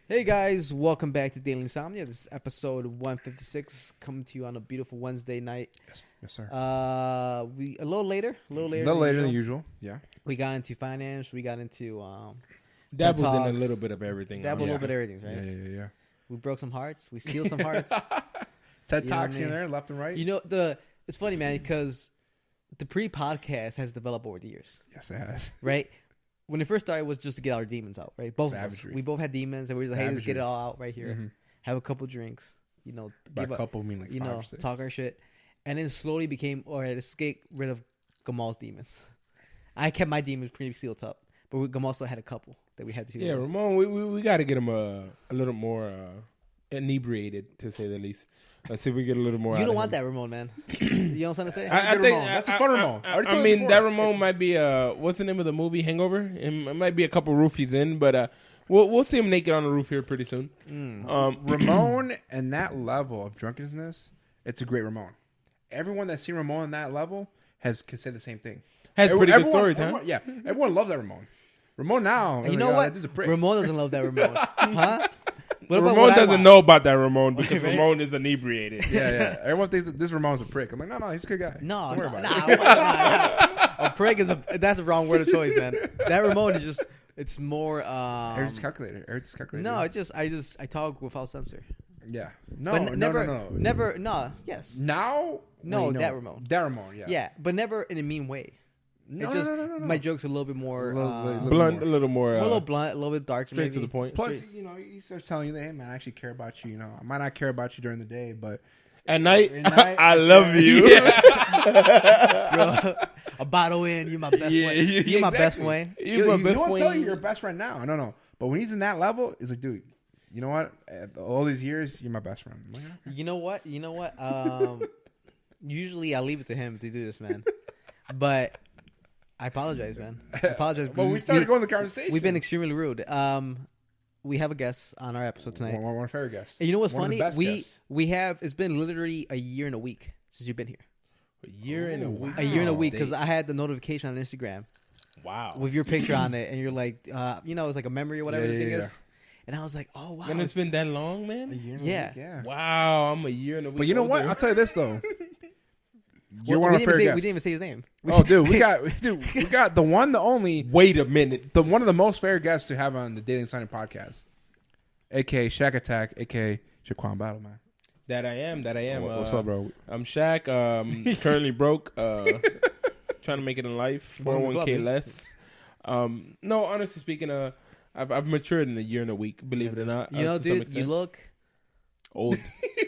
Hey guys, welcome back to Daily Insomnia. This is episode 156, coming to you on a beautiful Wednesday night. Yes, sir. We a little later than usual. Yeah. We got into finance. We got into dabbled in a talks. little bit of everything. Dabbled a little bit of everything, right? Yeah. We broke some hearts. We sealed some hearts. TED Talks here and there, left and right. You know it's funny, man, because the pre-podcast has developed over the years. Yes, it has. Right. When it first started, it was just to get our demons out, right? Both of us. We both had demons, and we were like, "Hey, let's get it all out right here. Mm-hmm. Have a couple drinks, By a couple, I mean like 5 or 6. talk our shit." And then slowly became, all right, let's get rid of GAMMAL'S demons. I kept my demons pretty sealed up, but GAMMAL still had a couple that we had to. Yeah, Ramon, we got to get him a little more inebriated, to say the least. Let's see if we get a little more. You don't out of want him. that Ramon, man. You know what I'm saying? That's a fun Ramon. I mean, that Ramon might be what's the name of the movie? Hangover. It might be a couple roofies in, but we'll see him naked on the roof here pretty soon. Ramon and that level of drunkenness, it's a great Ramon. Everyone that's seen Ramon on that level could say the same thing. Has pretty good stories, huh? Yeah, everyone loves that Ramon. Ramon now, You know what? This is a prick. Ramon doesn't love that Ramon, huh? What about Ramon what I doesn't want? know about that Ramon because Right? Ramon is inebriated. Yeah. Everyone thinks that this Ramon's a prick. I'm like, no, he's a good guy. No, Don't worry about nah. A prick that's a wrong word of choice, man. That Ramon is just, it's more. Everything's calculated. No, I talk without censor. Yeah. But never. Yes. Now? No, Wait, that Ramon. That Ramon, yeah. Yeah, but never in a mean way. No, It just, no. my joke's a little bit more Blunt, a little more. a little blunt, a little bit dark, straight maybe. to the point. Plus, he starts telling you that, hey, man, I actually care about you. I might not care about you during the day, but At night, At night, I love you. Bro, a bottle in, you're my best friend. You're my best friend. he won't tell you you're best friend now. No. But when he's in that level, it's like, dude, you know what? All these years, you're my best friend. I'm like, okay. You know what? Usually I leave it to him to do this, man. But I apologize, man. I apologize. Well, we started going the conversation. We've been extremely rude. We have a guest on our episode tonight. One of our favorite guests. And you know what's One of the funny? best guests. We have, it's been literally a year and a week since you've been here. A year and a week. A year and a week, because I had the notification on Instagram Wow. with your picture on it, and you're like, it's like a memory or whatever the thing is. And I was like, oh wow. And it's been that long, man? A year and Yeah. a week, yeah. Wow, I'm a year and a week. But you know what? older. I'll tell you this, though. You're Well, one of our favorite we guests. didn't even say his name. Oh, dude, we got the one, the only, Wait a minute. the one of the most favorite guests to have on the Dating Signing podcast, aka Shaq Attack, aka Shaquan Battle, man. That I am. What's up, bro? I'm Shaq. Currently broke. Trying to make it in life. 401k less. No, honestly speaking, I've matured in a year and a week. Believe it or not. You know, to some dude, extent. you look. old.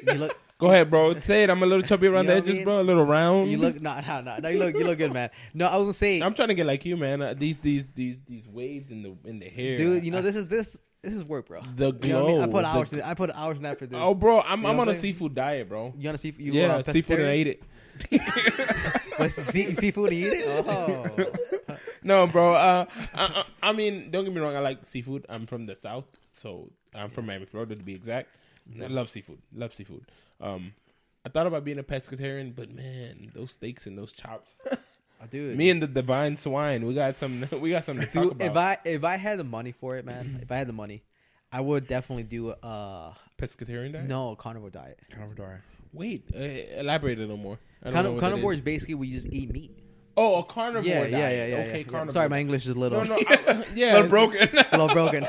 You look. Go ahead, bro. Say it. I'm a little chubby around You know the what I edges, mean? bro. A little round. You look. No. You look good, man. No, I was gonna say, I'm trying to get like you, man. These waves in the hair, dude. You know, this is work, bro. The You know what I mean? glow. I put hours in that for this. Oh, bro, I'm You know what on a I'm saying? seafood diet, bro. You want to see? Yeah, seafood and I ate it. What, seafood and you eat it? Oh. No, bro. I mean, don't get me wrong. I like seafood. I'm from the South, so I'm from Miami, Florida, to be exact. I love seafood. I thought about being a pescatarian, but man, those steaks and those chops. Dude. Me and the divine swine, we got something to talk about. If I had the money for it, man, if I had the money, I would definitely do a Pescatarian diet? no carnivore diet. Carnivore diet. Wait, elaborate a little more. I don't know what Carnivore that is basically we just eat meat. Oh, a carnivore diet. Yeah. Okay, Yeah. carnivore. Sorry, my English is a little, No, yeah. A little broken. a little broken.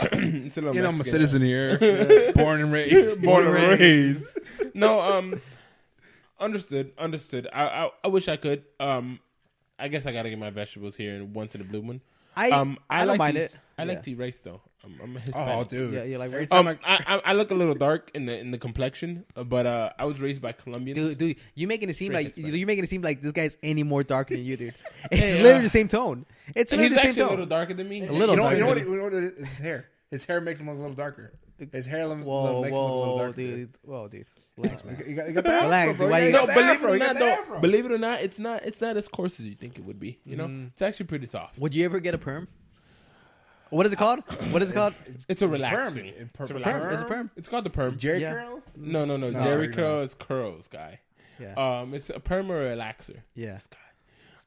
It's a little You know, I'm a Mexican. citizen here, born and raised. Born and raised. No, understood. I wish I could. I guess I gotta get my vegetables here and once in a blue moon. I don't like mind to it. I like Yeah. to eat rice though. I'm a Hispanic. Oh, dude. Yeah, like Every time I look a little dark in the complexion, but I was raised by Colombians. dude, you making it seem Straight like Hispanic. you're making it seem like this guy's any more darker than you, dude. It's Hey, literally the same tone. It's He's literally the same actually a tone. little darker than me. A little you know darker. what it is? His hair. His hair makes him look a little darker. His hair makes him look a little darker. Dude. Whoa, dude. Relax, man. You got the afro, Relax, bro. why You you- got No, the believe afro. it or You got not, the though. afro. Believe it or not, it's not as coarse as you think it would be. You know, it's actually pretty soft. Would you ever get a perm? What is it called? What is it called? It's a relaxing. Perm. It's a Perm? relaxing. Is it perm? It's called the perm. Jerry Yeah. curl? No. No, Jerry no. curl is curls, guy. Yeah. It's a perm or relaxer. Yeah. This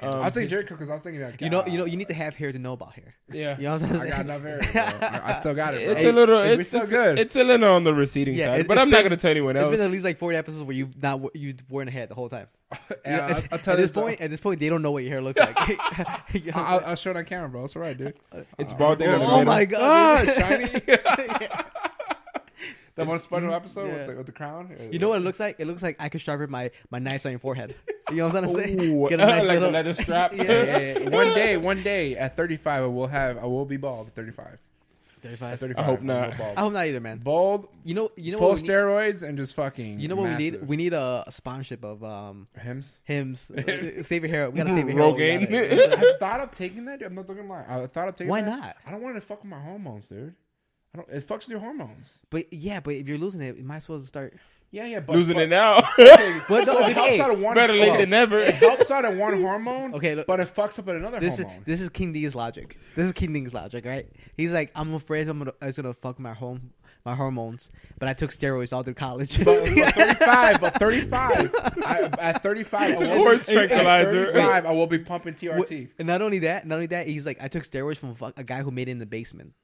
scandal. I was thinking Jerry Curl because I was thinking that. You need to have hair to know about hair. Yeah. You know what I'm saying? I got enough hair. Bro. I still got it. Bro. It's a little. It's still good. It's a little on the receding side, but I'm not gonna tell anyone else. It's been at least like 40 episodes where you've wearing a hat the whole time. I'll tell At this point, they don't know what your hair looks like. I'll show it on camera, bro. It's all right, dude. It's balding. Oh my god! Shiny. That one SpongeBob episode with the crown. You know what it looks like? It looks like I could sharpen my knives on your forehead. You know what I'm trying to say? Ooh, Get a nice like little a leather strap. Yeah. One day at 35, I will be bald. At 35. 35. I hope not. I hope not either, man. Bald. You know full what steroids and just fucking. You know what massive. we need? We need a sponsorship of Hims. Save your hair. We gotta save your hair. Rogaine. I thought of taking that. I'm not looking like. I thought of taking. Why that. not? I don't want it to fuck with my hormones, dude. It fucks with your hormones. But if you're losing it, you might as well start. Yeah, but Losing it now. Okay, Well, no, so it helps hey, out of one. Better late than never. It helps out of one hormone. Okay, look, but it fucks up at another hormone. This is KingDiaz logic. This is KingDiaz logic, right? He's like, I'm afraid it's gonna fuck my hormones, but I took steroids all through college. But 35. At 35, It's a horse tranquilizer. 35, I will be pumping TRT. And not only that, he's like, I took steroids from a guy who made it in the basement.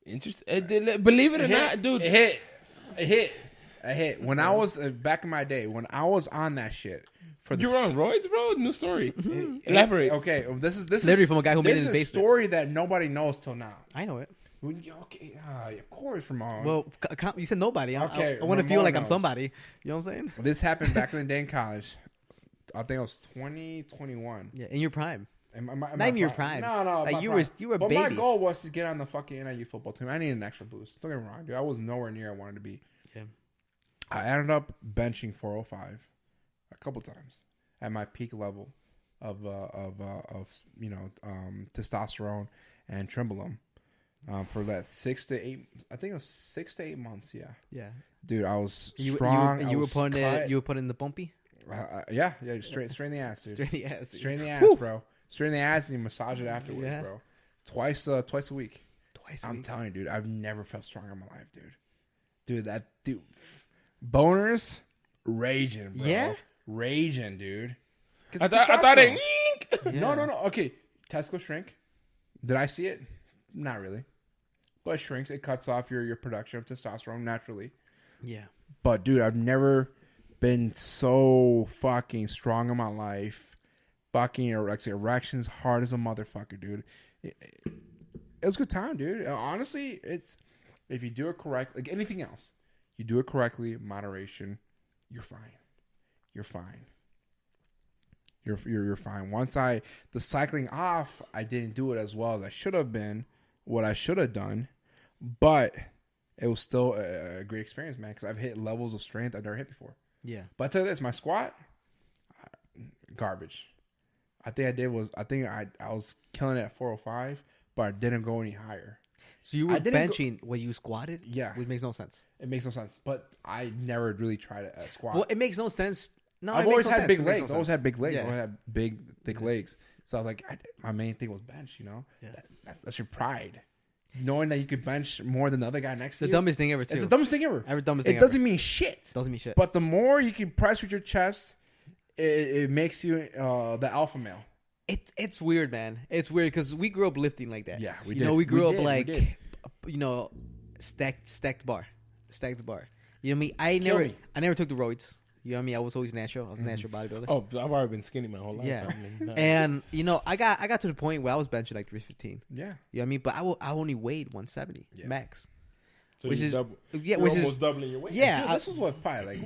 Interesting. Believe it or not, dude. It hit. When I was back in my day, when I was on that shit. You were on roids, bro? New story. Elaborate. Okay, this is literally from a guy who made it in the This is a basement. story that nobody knows till now. I know it. Okay, of course, Ramon. Well, you said nobody. Okay, I want to feel like I'm knows. somebody. You know what I'm saying? This happened back in the day in college. I think it was 2021. Yeah, in your prime. Not even your prime. No. Like you were a but baby. my goal was to get on the fucking NIU football team. I needed an extra boost. Don't get me wrong, dude. I was nowhere near I wanted to be. Yeah. I ended up benching 405 a couple times at my peak level of testosterone and trenbolone for that 6 to 8. I think it was 6 to 8 months. Yeah. Yeah. Dude, I was strong. You were putting it in the bumpy. Yeah, straight in the ass, dude. Straight in the ass. Straight in the ass, bro. Straight in the ass, and you massage it afterwards, bro. Twice a week. I'm telling you, dude. I've never felt stronger in my life, dude. Boners, raging, bro. Yeah, raging, dude. I thought it. No. Okay, testicle shrink. Did I see it? Not really, but it shrinks. It cuts off your production of testosterone naturally. Yeah, but dude, I've never been so fucking strong in my life. Fucking erections hard as a motherfucker, dude. It was a good time, dude. Honestly, it's if you do it correctly, like anything else, you do it correctly, moderation, you're fine. You're fine. You're fine. Once the cycling off, I didn't do it as well as I should have been. What I should have done, but it was still a great experience, man. Because I've hit levels of strength I've never hit before. Yeah. But I tell you this, my squat, garbage. I was killing it at 405, but I didn't go any higher. So you were benching when you squatted? Yeah. Which makes no sense. It makes no sense. But I never really tried a squat. Well, it makes no sense. No, I've always had big legs. Yeah. Always had big, thick legs. So I was like, my main thing was bench, you know? Yeah. That's your pride. Knowing that you could bench more than the other guy next to you. The dumbest thing ever, too. It's the dumbest thing ever. It doesn't mean shit. Doesn't mean shit. But the more you can press with your chest, it makes you the alpha male. It's weird, man. It's weird because we grew up lifting like that. Yeah, we grew up stacked bar. You know what I mean? I never took the roids. You know what I mean? I was always natural. I was a natural bodybuilder. Oh, I've already been skinny my whole life. Yeah. I mean, and I got to the point where I was benching like 315. Yeah. You know what I mean? But I only weighed 170 max. So which is you're almost doubling your weight. Yeah. Dude, this was probably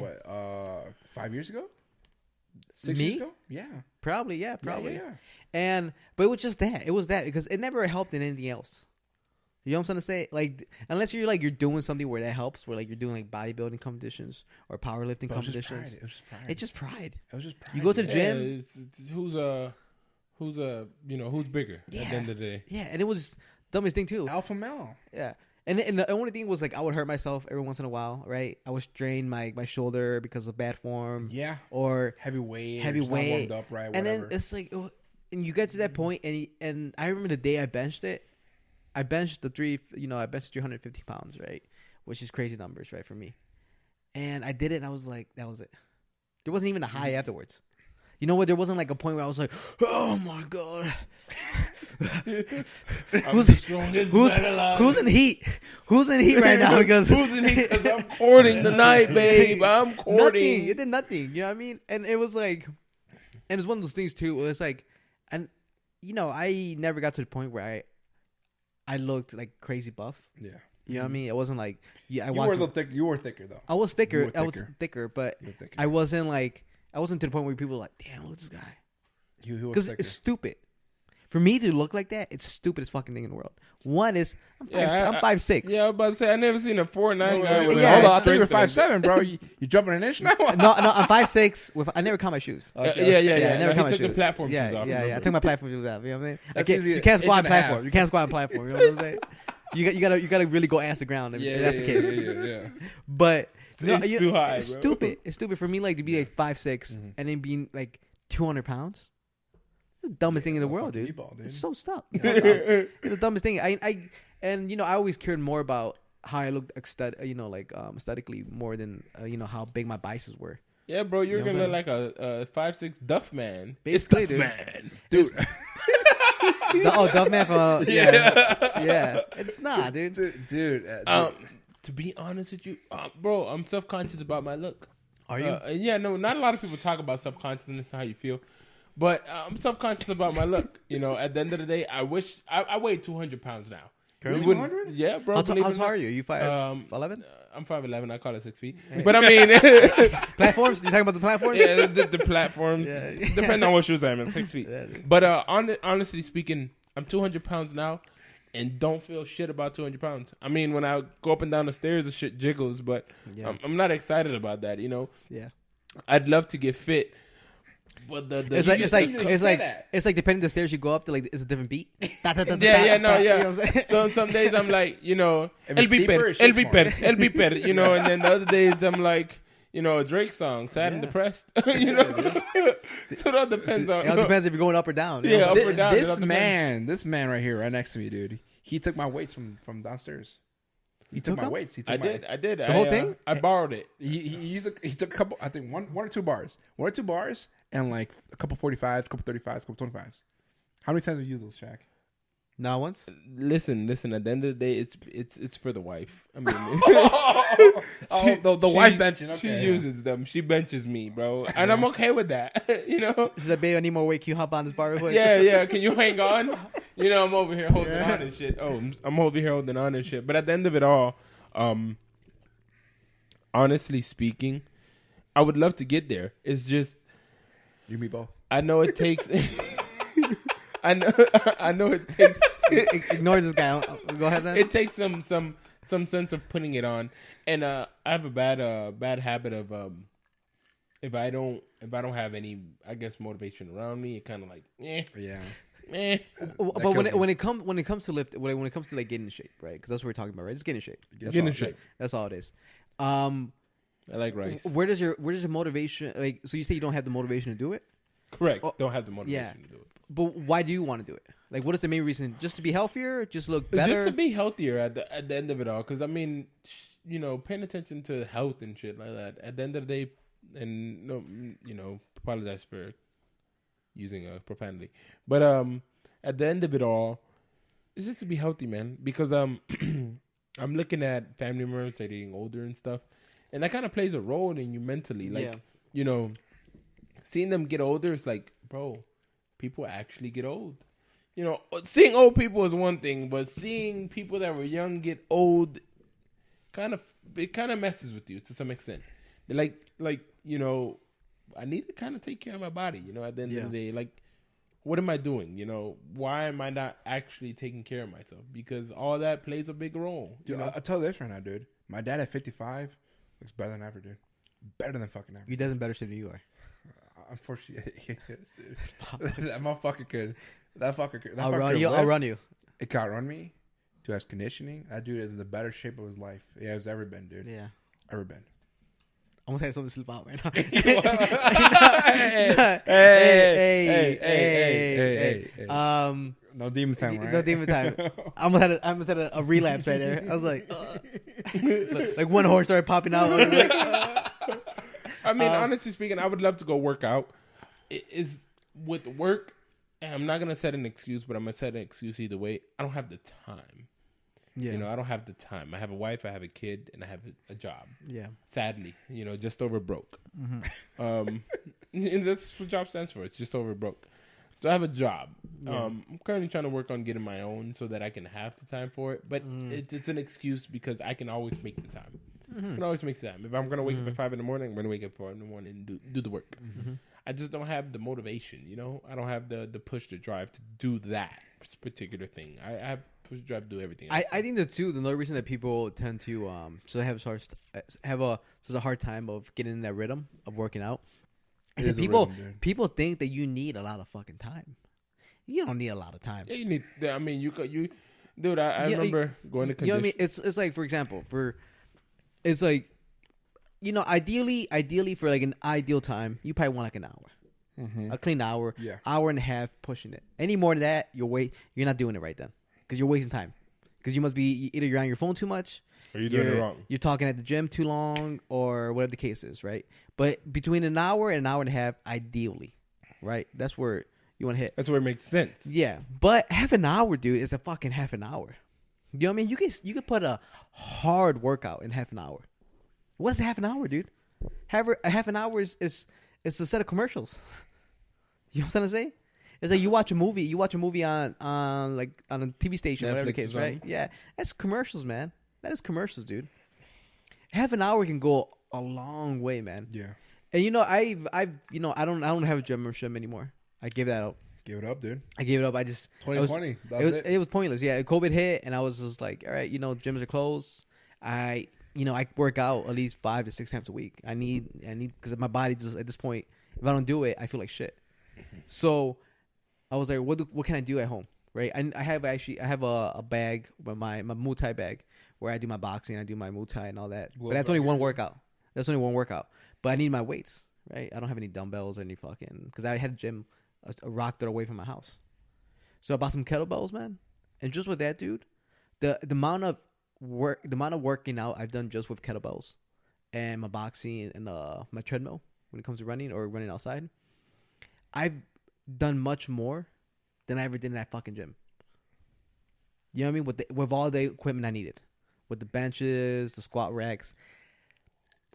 5 years ago? 6 years ago? Yeah. Probably. Yeah. But it was just that. It was that because it never helped in anything else. You know what I'm trying to say? Like, unless you're doing something where that helps, where you're doing bodybuilding competitions or powerlifting competitions. It was just pride. It's just pride. It was just pride. You go to the gym. It's who's bigger at the end of the day. Yeah, and it was dumbest thing too. Alpha male. Yeah. And the only thing was I would hurt myself every once in a while, right? I would strain my shoulder because of bad form. Yeah. Or heavy weight. Warmed up, right? And then it's and you get to that point, and I remember the day I benched it. I benched I benched 350 pounds, right? Which is crazy numbers, right, for me. And I did it, and I was like, that was it. There wasn't even a high afterwards. You know what? There wasn't like a point where I was like, oh my god. who's in heat? Who's in heat right now? Because who's in heat? Because I'm courting tonight, babe. I'm courting. Nothing. It did nothing. You know what I mean? And it was like, and it's one of those things too. Where it's like, and you know, I never got to the point where I looked like crazy buff. Yeah. You know what I mean? It wasn't like you were a little thick. You were thicker though. I was thicker. I was thicker, but I wasn't to the point where people were like, damn, look at this guy. Because it's stupid. For me to look like that, it's the stupidest fucking thing in the world. One is I'm 5'6". Yeah, I was about to say I never seen a 4'9" guy. Hold on, I think you're 5'7", bro. You jumping an inch now? no, I'm 5'6". I never count my shoes. Okay. I never count my shoes. He took the platform shoes off. Yeah. I took my platform shoes off. You know what I mean? You can't squat on platform. You can't squat on platform. You know what I'm saying? You gotta really go ass the ground if that's the case. Yeah. But it's too high. It's bro. stupid. It's stupid for me like to be like 5'6" and then being like 200 pounds. The dumbest thing in the world, dude. It's so stuck. It's the dumbest thing. And you know, I always cared more about how I looked aesthetically more than how big my biceps were. Yeah, bro, you're gonna look like a 5'6" Duff man. Basically, it's Duff man, dude. Duff man from yeah. It's not, dude. To be honest with you, bro, I'm self-conscious about my look. Are you? Yeah, no, not a lot of people talk about self-consciousness and how you feel. But I'm self-conscious about my look. You know, at the end of the day, I wish I weigh 200 pounds now. Currently 200? Yeah, bro. How tall are you? You 5'11"? I'm 5'11". I call it 6 feet. Hey. But I mean, platforms. You talking about the platforms? Yeah, the platforms. Yeah. Depending on what shoes I'm in, 6 feet. Yeah, but honestly speaking, I'm 200 pounds now, and don't feel shit about 200 pounds. I mean, when I go up and down the stairs, the shit jiggles, but I'm not excited about that. You know? Yeah. I'd love to get fit. But it's like depending on the stairs you go up to, like it's a different beat. Yeah. So some days I'm like, el beeper, you know, and then the other days I'm like, a Drake song, sad and depressed, you know. So that depends on. It all depends if you're going up or down. Yeah, up or down. This man right here, right next to me, dude. He took my weights from downstairs. He took my weights. I did. The whole thing? I borrowed it. He took a couple. I think one or two bars. And like a couple 45s, a couple 35s, a couple 25s. How many times have you used those, Shaq? Not once. Listen. At the end of the day, it's for the wife. I mean, the wife benching. Okay, she uses them. She benches me, bro, and I'm okay with that. You know. She's like, babe, I need more weight. Can you hop on this bar real quick? Yeah. Can you hang on? You know, I'm over here holding on and shit. I'm over here holding on and shit. But at the end of it all, honestly speaking, I would love to get there. It's just. You me both. I know it takes. I know it takes. Ignore this guy. Go ahead, man. It takes some sense of putting it on, and I have a bad habit of if I don't have any, I guess, motivation around me, it kind of like But when it comes to like getting in shape, right? Because that's what we're talking about, right? Just getting in shape. Getting in shape. That's all it is. I like rice. Where does your motivation, like, so you say you don't have the motivation to do it? Correct. Don't have the motivation to do it. But why do you want to do it? Like, what is the main reason? Just to be healthier? Just look better? Just to be healthier at the end of it all. Because, I mean, paying attention to health and shit like that. At the end of the day, and, apologize for using a profanity. But at the end of it all, it's just to be healthy, man. Because I'm looking at family members that are getting older and stuff. And that kind of plays a role in you mentally. Like, seeing them get older is like, bro, people actually get old. Seeing old people is one thing, but seeing people that were young get old, it kind of messes with you to some extent. Like I need to kind of take care of my body. At the end of the day, like, what am I doing? Why am I not actually taking care of myself? Because all that plays a big role. Dude, I'll tell you this right now, dude. My dad at 55 looks better than ever, dude. Better than fucking ever. He does in better shape than you are. Unfortunately, yes, dude. That motherfucker could. That fucker could. I'll run you. It can't run me. Dude has conditioning. That dude is in the better shape of his life he has ever been, dude. Yeah. Ever been. I'm gonna tell you something to sleep out right now. Hey. No demon time, right? No demon time. I almost had a relapse right there. I was like, like one horse started popping out. I was like, I mean, honestly speaking, I would love to go work out. is with work. And I'm not gonna set an excuse, but I'm gonna set an excuse either way. I don't have the time. Yeah. You know, I don't have the time. I have a wife, I have a kid, and I have a job. Yeah. Sadly, you know, just over broke. Mm-hmm. And that's what job stands for. It's just over broke. So I have a job. Yeah. I'm currently trying to work on getting my own so that I can have the time for it. But it's an excuse because I can always make the time. I can always make the time. If I'm gonna wake up at 5 a.m, I'm gonna wake up at 4 a.m. and do the work. I just don't have the motivation. You know, I don't have the push to drive to do that particular thing. I have push to drive to do everything else. I think another reason that people tend to have such a hard time of getting in that rhythm of working out is that people think that you need a lot of fucking time. You don't need a lot of time. Yeah, you need. I mean, dude. I remember going to condition. You know what I mean? It's like, for example, it's like, you know, ideally for like an ideal time, you probably want like an hour, a clean hour, hour and a half pushing it. Any more than that, you're not doing it right then because you're wasting time. Because you must be either you're on your phone too much, or you're doing it wrong. You're talking at the gym too long, or whatever the case is, right? But between an hour and a half, ideally, right? That's where you want to hit. That's where it makes sense. Yeah, but half an hour, dude, is a fucking half an hour. You know what I mean? You could put a hard workout in half an hour. What's half an hour, dude? Half an hour is a set of commercials. You know what I'm trying to say? It's like you watch a movie on a TV station, Netflix, whatever the case, right? Yeah, that's commercials, man. That is commercials, dude. Half an hour can go a long way, man. Yeah. And you know, I don't have a gym membership anymore. I gave that up. Give it up, dude. I gave it up. I just 2020. It was pointless. Yeah, COVID hit, and I was just like, all right, you know, gyms are closed. I work out at least 5 to 6 times a week. I need because my body just at this point, if I don't do it, I feel like shit. So I was like, what can I do at home, right? I have a bag, my Muay Thai bag, where I do my boxing, I do my Muay Thai and all that. But that's only one workout. But I need my weights, right? I don't have any dumbbells or any fucking because I had a gym a rock that away from my house. So I bought some kettlebells, man, and just with that, dude, the amount of working out I've done just with kettlebells and my boxing and my treadmill when it comes to running or running outside, I've done much more than I ever did in that fucking gym. You know what I mean? With all the equipment I needed, with the benches, the squat racks,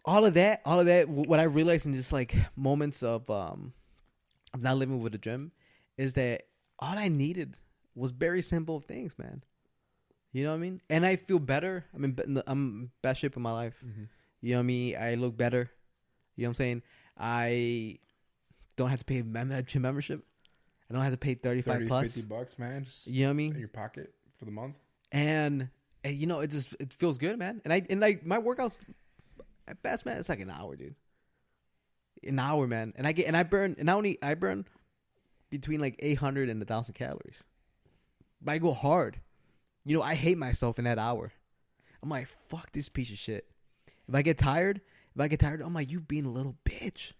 all of that. What I realized in just like moments of not living with a gym is that all I needed was very simple things, man. You know what I mean? And I feel better. I mean, I'm best shape of my life. You know what I mean? I look better. You know what I'm saying? I don't have to pay a gym membership. I don't have to pay 35 plus. $50, man. Just you know what I mean? In your pocket for the month. And you know, it feels good, man. And my workouts at best, man, it's like an hour, dude. An hour, man. And I burn between like 800 and 1,000 calories. But I go hard. You know, I hate myself in that hour. I'm like, fuck this piece of shit. If I get tired, I'm like, you being a little bitch.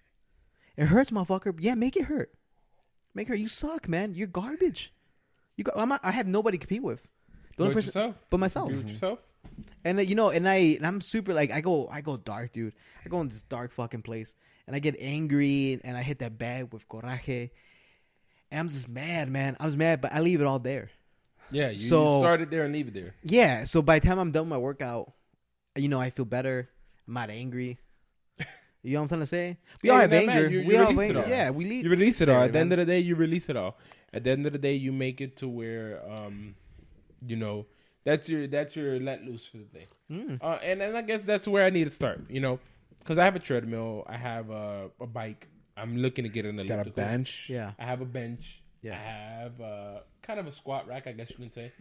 It hurts, motherfucker. Yeah, make it hurt. Make it hurt. You suck, man. You're garbage. I have nobody to compete with. The only person, yourself. but myself. Do it yourself. And you know, and I'm super like I go dark, dude. I go in this dark fucking place, and I get angry, and I hit that bag with coraje, and I'm just mad, man. I was mad, but I leave it all there. Yeah, you start it there and leave it there. Yeah, so by the time I'm done with my workout, you know, I feel better. I'm not angry. You know what I'm trying to say? We all have anger. We all have anger. Yeah, you release it all. At the end of the day, you release it all. At the end of the day, you make it to where, you know, that's your let loose for the day. And I guess that's where I need to start. You know, because I have a treadmill, I have a bike. I'm looking to get an elliptical. Got a bench. Yeah, I have a bench. Yeah, I have kind of a squat rack, I guess you can say.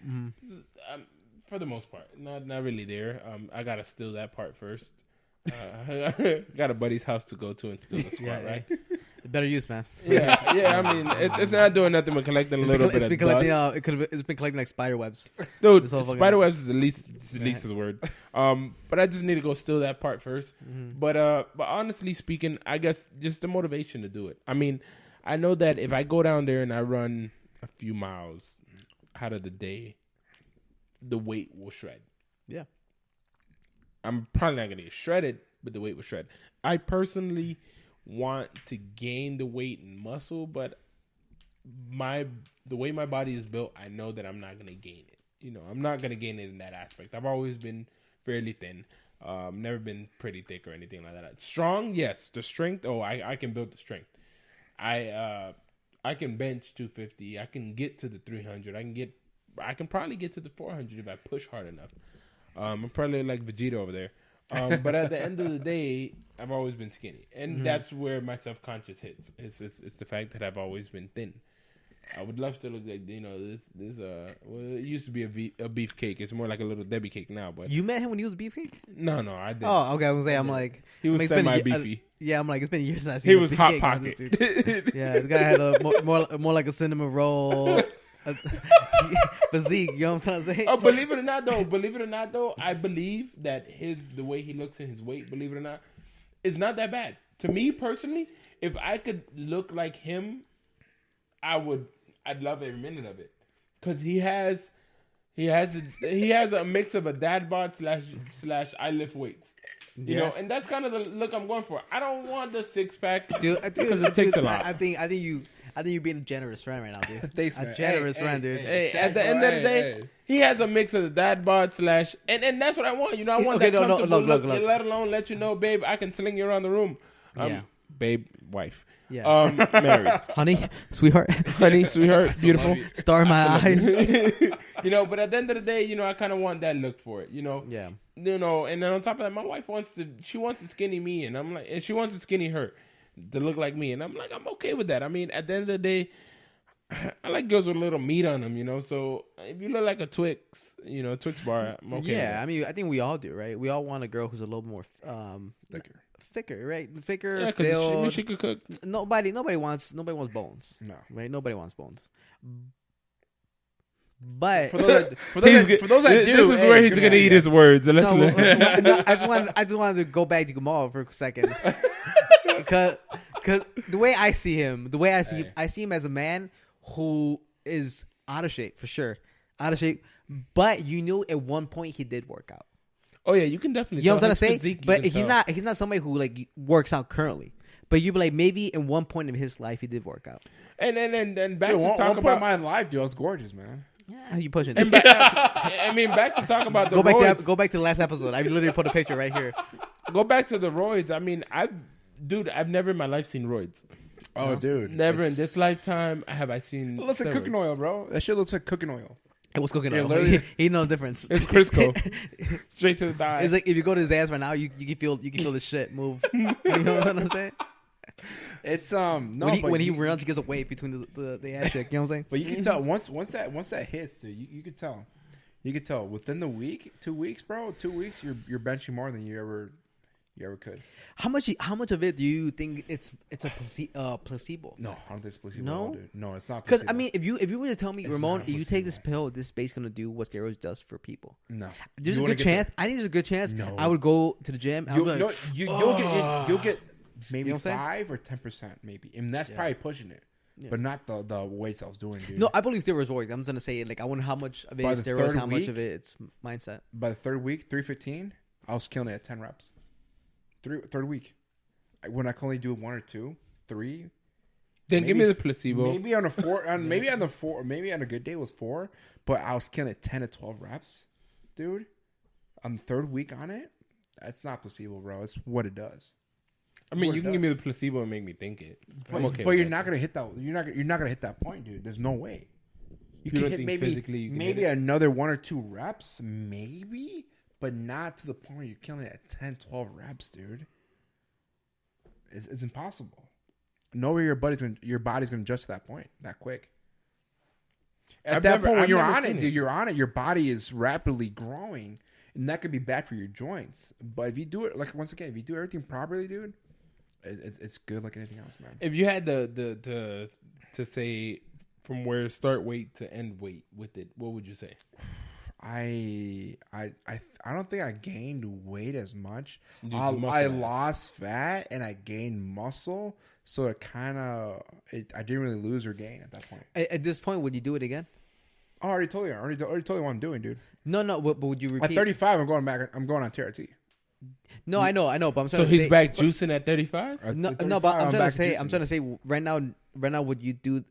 For the most part, not really there. I gotta steal that part first. Got a buddy's house to go to and steal the squat rack. The better use, man. Yeah. I mean, it's not doing nothing but collecting a little bit of dust. It's been collecting like spider webs. Dude, spider webs is the least of the word. But I just need to go steal that part first. But honestly speaking, I guess just the motivation to do it. I mean, I know that if I go down there and I run a few miles out of the day, the weight will shred. Yeah. I'm probably not going to get shredded, but the weight will shred. I personally want to gain the weight and muscle, but the way my body is built, I know that I'm not gonna gain it. You know, I'm not gonna gain it in that aspect. I've always been fairly thin. Never been pretty thick or anything like that. Strong, yes. The strength, I can build the strength. I can bench 250. I can get to the 300. I can probably get to the 400 if I push hard enough. I'm probably like Vegeta over there. But at the end of the day, I've always been skinny, and that's where my self-conscious hits. It's the fact that I've always been thin. I would love to look like, you know, this well, it used to be a beefcake. It's more like a little Debbie cake now. But you met him when he was a beefcake? No, I didn't. Oh, okay. I was like, he was semi-beefy. Yeah, I'm like, it's been years since I've seen He a was beefcake, Hot Pocket. Yeah, the guy had a more like a cinnamon roll physique. You know what I'm trying to say? Oh, believe it or not, though, I believe that the way he looks and his weight, believe it or not, is not that bad. To me personally, if I could look like him, I'd love every minute of it, because he has a mix of a dad bod slash I lift weights, you know, and that's kind of the look I'm going for. I don't want the six pack, dude, because it takes a lot. I think you're being a generous friend right now, dude. Thanks, a man. generous friend, dude. Hey, at the end of the day, he has a mix of the dad bod slash, and that's what I want. You know, I want that comfortable look. Let alone let you know, babe, I can sling you around the room. Babe, wife. Yeah. Married. Honey, sweetheart, beautiful. star in my eyes. You know, but at the end of the day, you know, I kind of want that look for it, you know? Yeah. You know, and then on top of that, my wife wants to skinny me, and I'm like, and she wants to skinny her to look like me. And I'm like, I'm okay with that. I mean, at the end of the day, I like girls with a little meat on them, you know? So if you look like a Twix, you know, Twix bar, I'm okay. Yeah, I mean, I think we all do, right? We all want a girl who's a little more thicker, right? Thicker. Yeah, because she could cook. Nobody wants bones. No, right? Nobody wants bones. But for those that do, this is where he's gonna eat his words. I just wanted to go back to Gamal for a second, because the way I see him, I see him as a man who is out of shape for sure, But you knew at one point he did work out. Oh yeah, you can definitely. You know what I'm trying to say? But he's not somebody who like works out currently. But you'd be like, maybe in one point in his life he did work out. And back dude, to talk about my life, dude, I was gorgeous, man. Yeah, you pushing. And back to talk about the roids. Go back to the last episode. I literally put a picture right here. Go back to the roids. I mean, I've never in my life seen roids. Oh, no? Dude, never in this lifetime have I seen. It looks like cooking oil, bro. That shit looks like cooking oil. It was cooking oil. He know the difference. It's Crisco. Straight to the thigh. It's like if you go to his ass right now, you can feel the shit move. You know what I'm saying? It's when he runs, he gets a weight between the ass cheek. You know what I'm saying? But you can tell once that hits, dude, you can tell. You can tell within the week, 2 weeks, bro. 2 weeks, you're benching more than you ever could. How much of it do you think it's a placebo? No, I don't think it's placebo. No, dude. No, it's not. Because I mean, if you were to tell me, Ramon, if you take this pill, this space gonna do what steroids does for people. No, there's a good chance. I think there's a good chance. No. I would go to the gym. You'll get maybe you know 5 or 10%, maybe, and that's probably pushing it. Yeah. But not the weights I was doing, dude. No, I believe steroids work. I'm just gonna say, like, I wonder how much of it is steroids, how much of it it's mindset. By the third week, 315, I was killing it at 10 reps. Third week, when I can only do 1 or 2, 3. Then give me the placebo. Maybe on a 4, maybe on a good day it was 4, but I was killing it 10 to 12 reps, dude. On the third week on it, that's not placebo, bro. It's what it does. I mean, you can give me the placebo and make me think it. I'm okay. But you're not gonna hit that. You're not gonna hit that point, dude. There's no way. You can hit maybe another 1 or 2 reps, maybe, but not to the point where you're killing it at 10, 12 reps, dude. It's impossible. Nowhere your body's gonna adjust to that point that quick. At that point, when you're on it, dude, you're on it. Your body is rapidly growing, and that could be bad for your joints. But if you do it, like, once again, if you do everything properly, dude, it's good like anything else, man. If you had to say from where start weight to end weight with it, what would you say? I don't think I gained weight as much. I lost fat and I gained muscle, so it kind of I didn't really lose or gain at that point. At this point, would you do it again? I already told you what I'm doing, dude. No, but would you repeat? At 35, I'm going back. I'm going on TRT. No, I know, but I'm trying So to he's say, back juicing at 35. No, but I'm trying to say, right now, would you do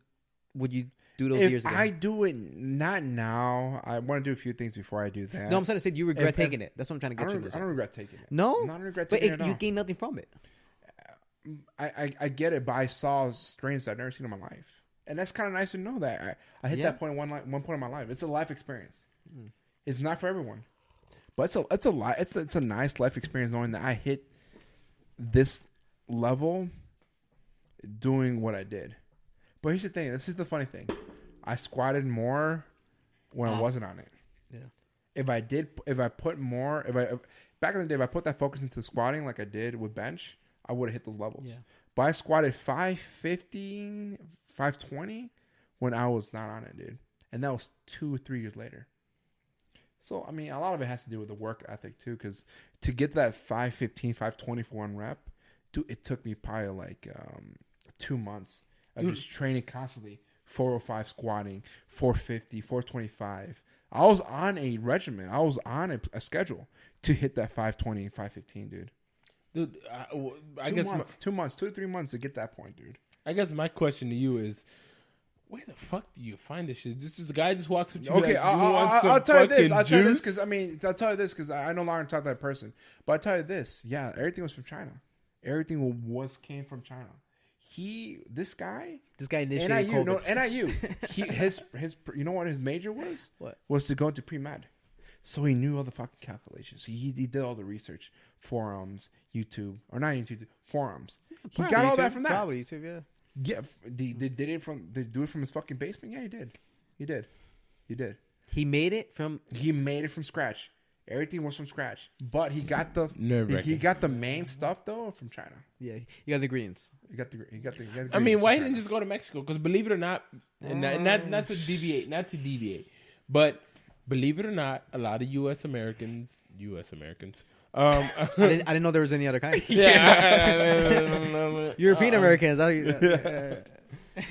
those years again? I do it not now. I want to do a few things before I do that. No, I'm trying to say, do you regret taking it? That's what I'm trying to get you. I don't regret taking it. No, I don't regret but taking it at you all. gain nothing from it. I get it, but I saw strains I've never seen in my life, and that's kind of nice to know that I hit that point one point in my life. It's a life experience. It's not for everyone, but it's a nice life experience knowing that I hit this level doing what I did. But here's the thing. This is the funny thing. I squatted more when I wasn't on it. Yeah. Back in the day, if I put that focus into squatting like I did with bench, I would have hit those levels. Yeah. But I squatted 515, 520 when I was not on it, dude. And that was 2 or 3 years later. So, I mean, a lot of it has to do with the work ethic, too, because to get to that 515, 520 for one rep, dude, it took me probably like 2 months of just training constantly. 405 squatting, 450, 425. I was on a regimen. I was on a schedule to hit that 520, 515, dude. Dude, I 2 guess months, 2 months, 2 to 3 months to get that point, dude. I guess my question to you is, where the fuck do you find this shit? This guy just walks up to you. Okay, like, I'll tell you this. I'll tell you this juice? because I no longer talk to that person. But I'll tell you this. Yeah, everything was from China. Everything came from China. This guy initiated NIU, COVID. NIU. His you know what his major was? What? Was to go into pre-med. So he knew all the fucking calculations. He did all the research. Forums, YouTube, or not YouTube, forums. He got all that from that. Probably YouTube, yeah. Yeah, they do it from his fucking basement. Yeah, he did. He made it from scratch. Everything was from scratch, but he got the main stuff though from China. Yeah, you got the ingredients. He got the I mean, why didn't he just go to Mexico? Because believe it or not, and not to deviate, but believe it or not, a lot of U.S. Americans. I didn't know there was any other kind. Yeah, European Americans.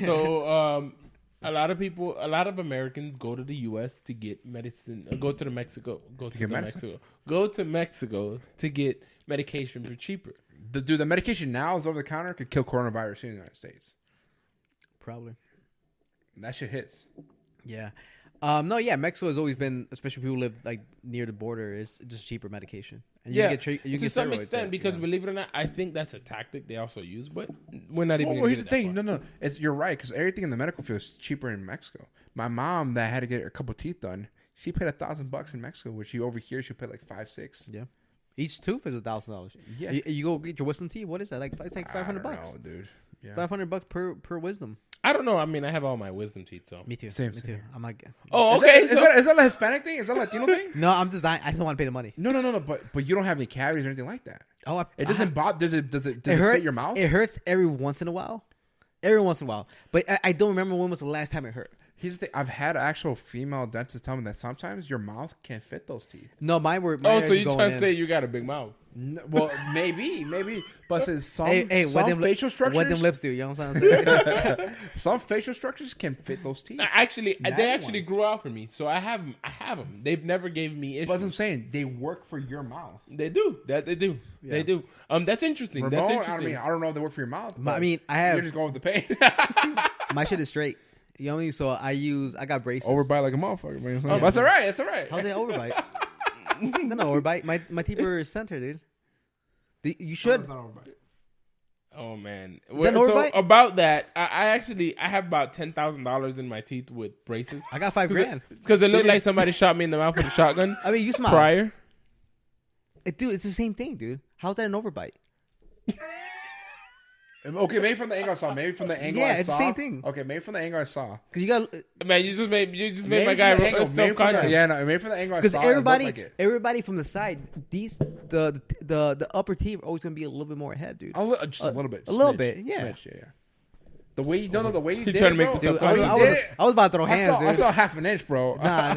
So a lot of Americans go to the U.S. to get medicine. Go to Mexico to get medication for cheaper. The medication now is over the counter could kill coronavirus in the United States. Probably. That shit hits. Yeah. Mexico has always been, especially people who live like near the border, is just cheaper medication. And you get to some extent, because believe it or not, I think that's a tactic they also use, but we're not even. Well, here's the thing. No, you're right, because everything in the medical field is cheaper in Mexico. My mom that had to get a couple teeth done, she paid $1,000 in Mexico, which over here she paid like $500-$600. Yeah, each tooth is $1,000. Yeah, you go get your wisdom teeth. What is that? It's like $500. No, dude. Yeah. $500 per wisdom. I don't know. I mean, I have all my wisdom teeth, so me too. Same. I'm like, oh, okay. Is that a Hispanic thing? Is that a Latino thing? No, I just don't want to pay the money. No. But you don't have any cavities or anything like that. Oh, it doesn't bother. Does it fit your mouth? It hurts every once in a while. But I don't remember when was the last time it hurt. Here's the thing. I've had actual female dentists tell me that sometimes your mouth can't fit those teeth. No, mine were. So you trying to say you got a big mouth? No, well, maybe. But there's some facial structures. What them lips do? You know what I'm saying? Some facial structures can fit those teeth. They actually grew out for me, so I have them. They've never gave me issues. But I'm saying they work for your mouth. They do. They do. Yeah. They do. That's interesting. Ramon, That's interesting. I don't know if they work for your mouth. I mean, I have. You're just going with the pain. My shit is straight. You know what I mean? So I got braces. Overbite like a motherfucker. Man. Oh, that's all right. That's all right. How's that overbite? It's not an overbite. My teeth are center, dude. You should. Oh man! So about that, I have about $10,000 in my teeth with braces. I got $5,000 because it looked like somebody shot me in the mouth with a shotgun. I mean, you smile. Prior, dude, it's the same thing, dude. How's that an overbite? Okay, maybe from the angle I saw. Maybe from the angle I saw. Yeah, it's the same thing. Okay, maybe from the angle I saw. Because you got man, you just made my guy self-conscious. Maybe from the angle I saw. Because everybody from the side, the upper teeth are always gonna be a little bit more ahead, dude. Just a little bit. A little bit, yeah. Smidge, yeah. The way you did trying to it, make bro. yourself Dude, I was about to throw hands, dude. I saw half an inch, bro. Nah,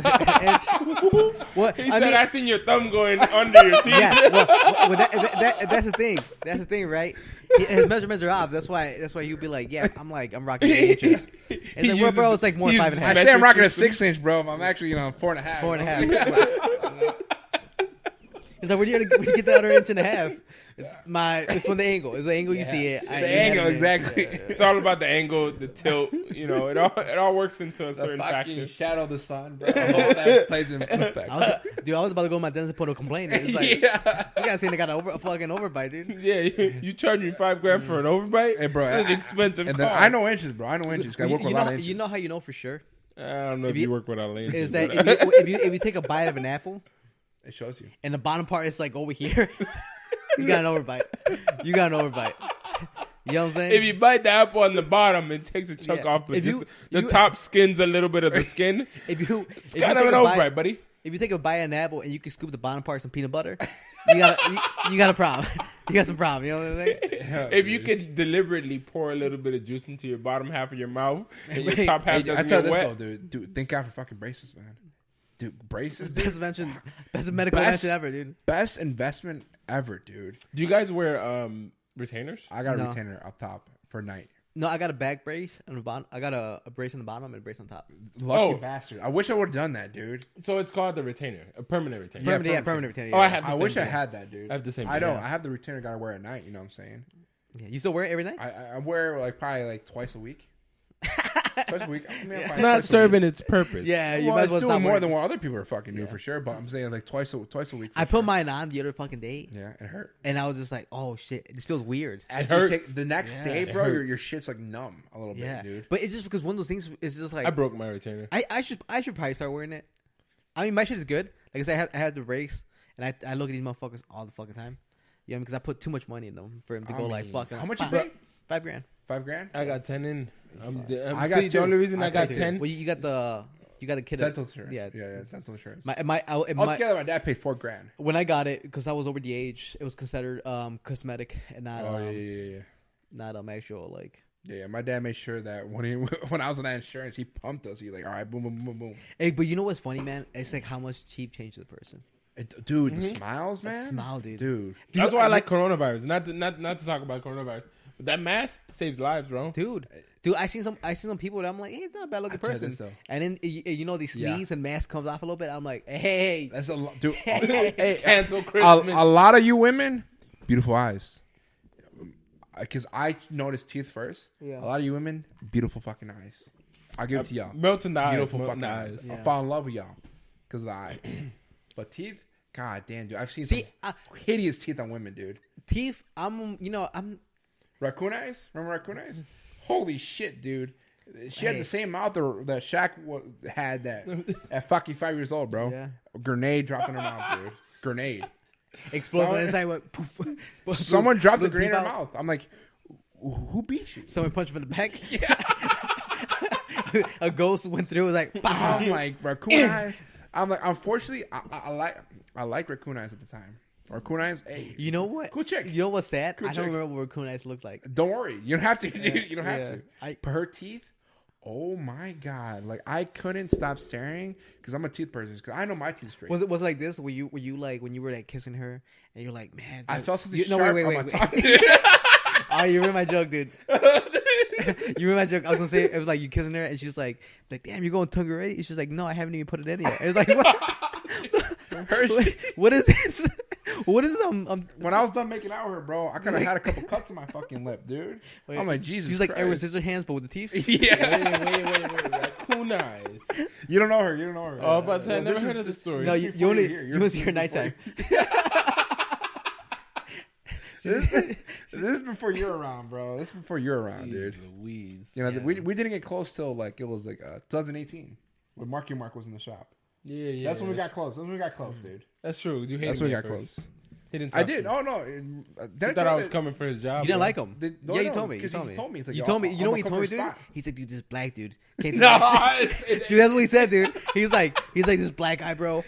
what? He said, I seen your thumb going under your teeth. Yeah, well, that's the thing. That's the thing, right? His measurements are off. That's why he'd be like, yeah, I'm rocking 8 inches. And then, bro, it's like more than 5.5. I say I'm rocking a 6 inch, bro. I'm actually, 4.5. 4.5. It's like, where do you get the other inch and a half? It's from the angle. It's the angle you see it. The angle, exactly. It's all about the angle, the tilt. You know, it all works into a certain factor. Shadow of the sun, bro. All that plays in effect. I was about to go to my dentist and put a complaint. It's like, you guys saying they got a fucking overbite, dude. Yeah, you charge me $5,000 for an overbite? Hey, bro, it's an expensive and car. then I know inches, bro. I know inches. I work with a lot of inches. You know how you know for sure? I don't know if you work with a lane. Is that if you take a bite of an apple, it shows you, and the bottom part is like over here, you got an overbite. You got an overbite. You know what I'm saying? If you bite the apple on the bottom, it takes a chunk off, but the top skins a little bit of the skin. It's kind of an overbite, buddy. If you take a bite of an apple and you can scoop the bottom part some peanut butter, you got a problem. You got some problem. You know what I'm saying? If you could deliberately pour a little bit of juice into your bottom half of your mouth and your top half doesn't get wet. Dude, thank God for fucking braces, man. Dude, braces, dude. Best medical invention ever, dude. Best investment ever, dude. Do you guys wear retainers? I got a retainer up top for night. No, I got a back brace on the bottom. I got a brace on the bottom and a brace on top. Lucky bastard. I wish I would have done that, dude. So it's called the retainer, a permanent retainer. Permanent retainer. Yeah. Oh, I have. I wish I had that, dude. I have the same. I don't. I have the retainer. Gotta wear at night. You know what I'm saying? Yeah. You still wear it every night? I wear like probably like twice a week. Twice a week. I mean, it's not serving its purpose. Yeah, you well, might it's as well doing stop more wearing than this. what other people are fucking doing for sure. But I'm saying like twice a week. I put mine on the other fucking day. Yeah, it hurt. And I was just like, oh shit, this feels weird. It hurts. The next day, bro, your shit's like numb a little bit, dude. But it's just because one of those things is just like I broke my retainer. I should probably start wearing it. I mean, my shit is good. Like I said, I have the brace, and I look at these motherfuckers all the fucking time. Yeah, because I put too much money in them for him to go like fucking. How much you pay? $5,000. $5,000? I got 10 in. I got the only reason I got 10. Well, you got the kid dental insurance. Yeah, dental insurance. Altogether, my dad paid $4,000 when I got it because I was over the age. It was considered cosmetic and not not actual like. Yeah, my dad made sure that when I was on that insurance, he pumped us. He's like, all right, boom, boom, boom, boom. Hey, but you know what's funny, man? It's like how much cheap changes a person. Dude, the smiles, man. That smile, dude. Dude. That's why I like coronavirus. Not to talk about coronavirus. But that mask saves lives, bro. Dude, I seen some people that I'm like, hey, it's not a bad looking person. And then they sneeze and mask comes off a little bit. I'm like, hey, that's a lot, dude. Hey, cancel Christmas. A lot of you women, beautiful eyes. Because I noticed teeth first. Yeah. A lot of you women, beautiful fucking eyes. I'll give it to y'all. Melting the eyes. Beautiful fucking eyes. Yeah. I fall in love with y'all because of the eyes. But teeth, god damn, dude. I've seen some hideous teeth on women, dude. Teeth, I'm. Raccoon eyes? Remember raccoon eyes? Holy shit, dude. She had the same mouth that Shaq had at fucking 5 years old, bro. Yeah. A grenade dropped in her mouth, dude. Grenade. Exploded inside. Went poof. Someone dropped the grenade in her mouth. I'm like, who beat you? Someone punched him in the back. Yeah. A ghost went through. Was like, bah. I'm like raccoon eyes. I'm like, unfortunately, I like raccoon eyes at the time. Raccoon eyes, hey. You know what? Cool chick. You know what's sad? I don't remember what raccoon eyes looks like. Don't worry. You don't have to, dude. You don't have to. But her teeth, oh my god! Like I couldn't stop staring because I'm a teeth person. Because I know my teeth straight. Was it like this? Were you like when you were like kissing her and you're like, man? I felt something sharp on my tongue. Oh, you remember my joke, dude. You remember my joke? I was gonna say it was like you kissing her and she's like, damn, you're going tongue already? She's like, no, I haven't even put it in yet. It was like, what is this? What is this? When I was done making out with her, bro, I kind of had a couple cuts on my fucking lip, dude. Wait, I'm like, Jesus. She's Christ. like Edward Scissorhands, but with the teeth. Yeah. Wait. Raccoon eyes. You don't know her. Oh, but I never heard of this story. No, you only see her nighttime. This is before you're around, bro. This is before you're around, dude. Louise. You know, we didn't get close till like it was like 2018 when Marky Mark was in the shop. Yeah. That's when we got close. dude. That's true. That's when we got close. He didn't. I did. Oh no. I thought I was coming for his job. You didn't like him. Yeah, you told me. You told me. You told me. You know what he told me, dude? He's like, dude, this black dude. Can't do no, dude, that's what he said, dude. He's like this black guy, bro.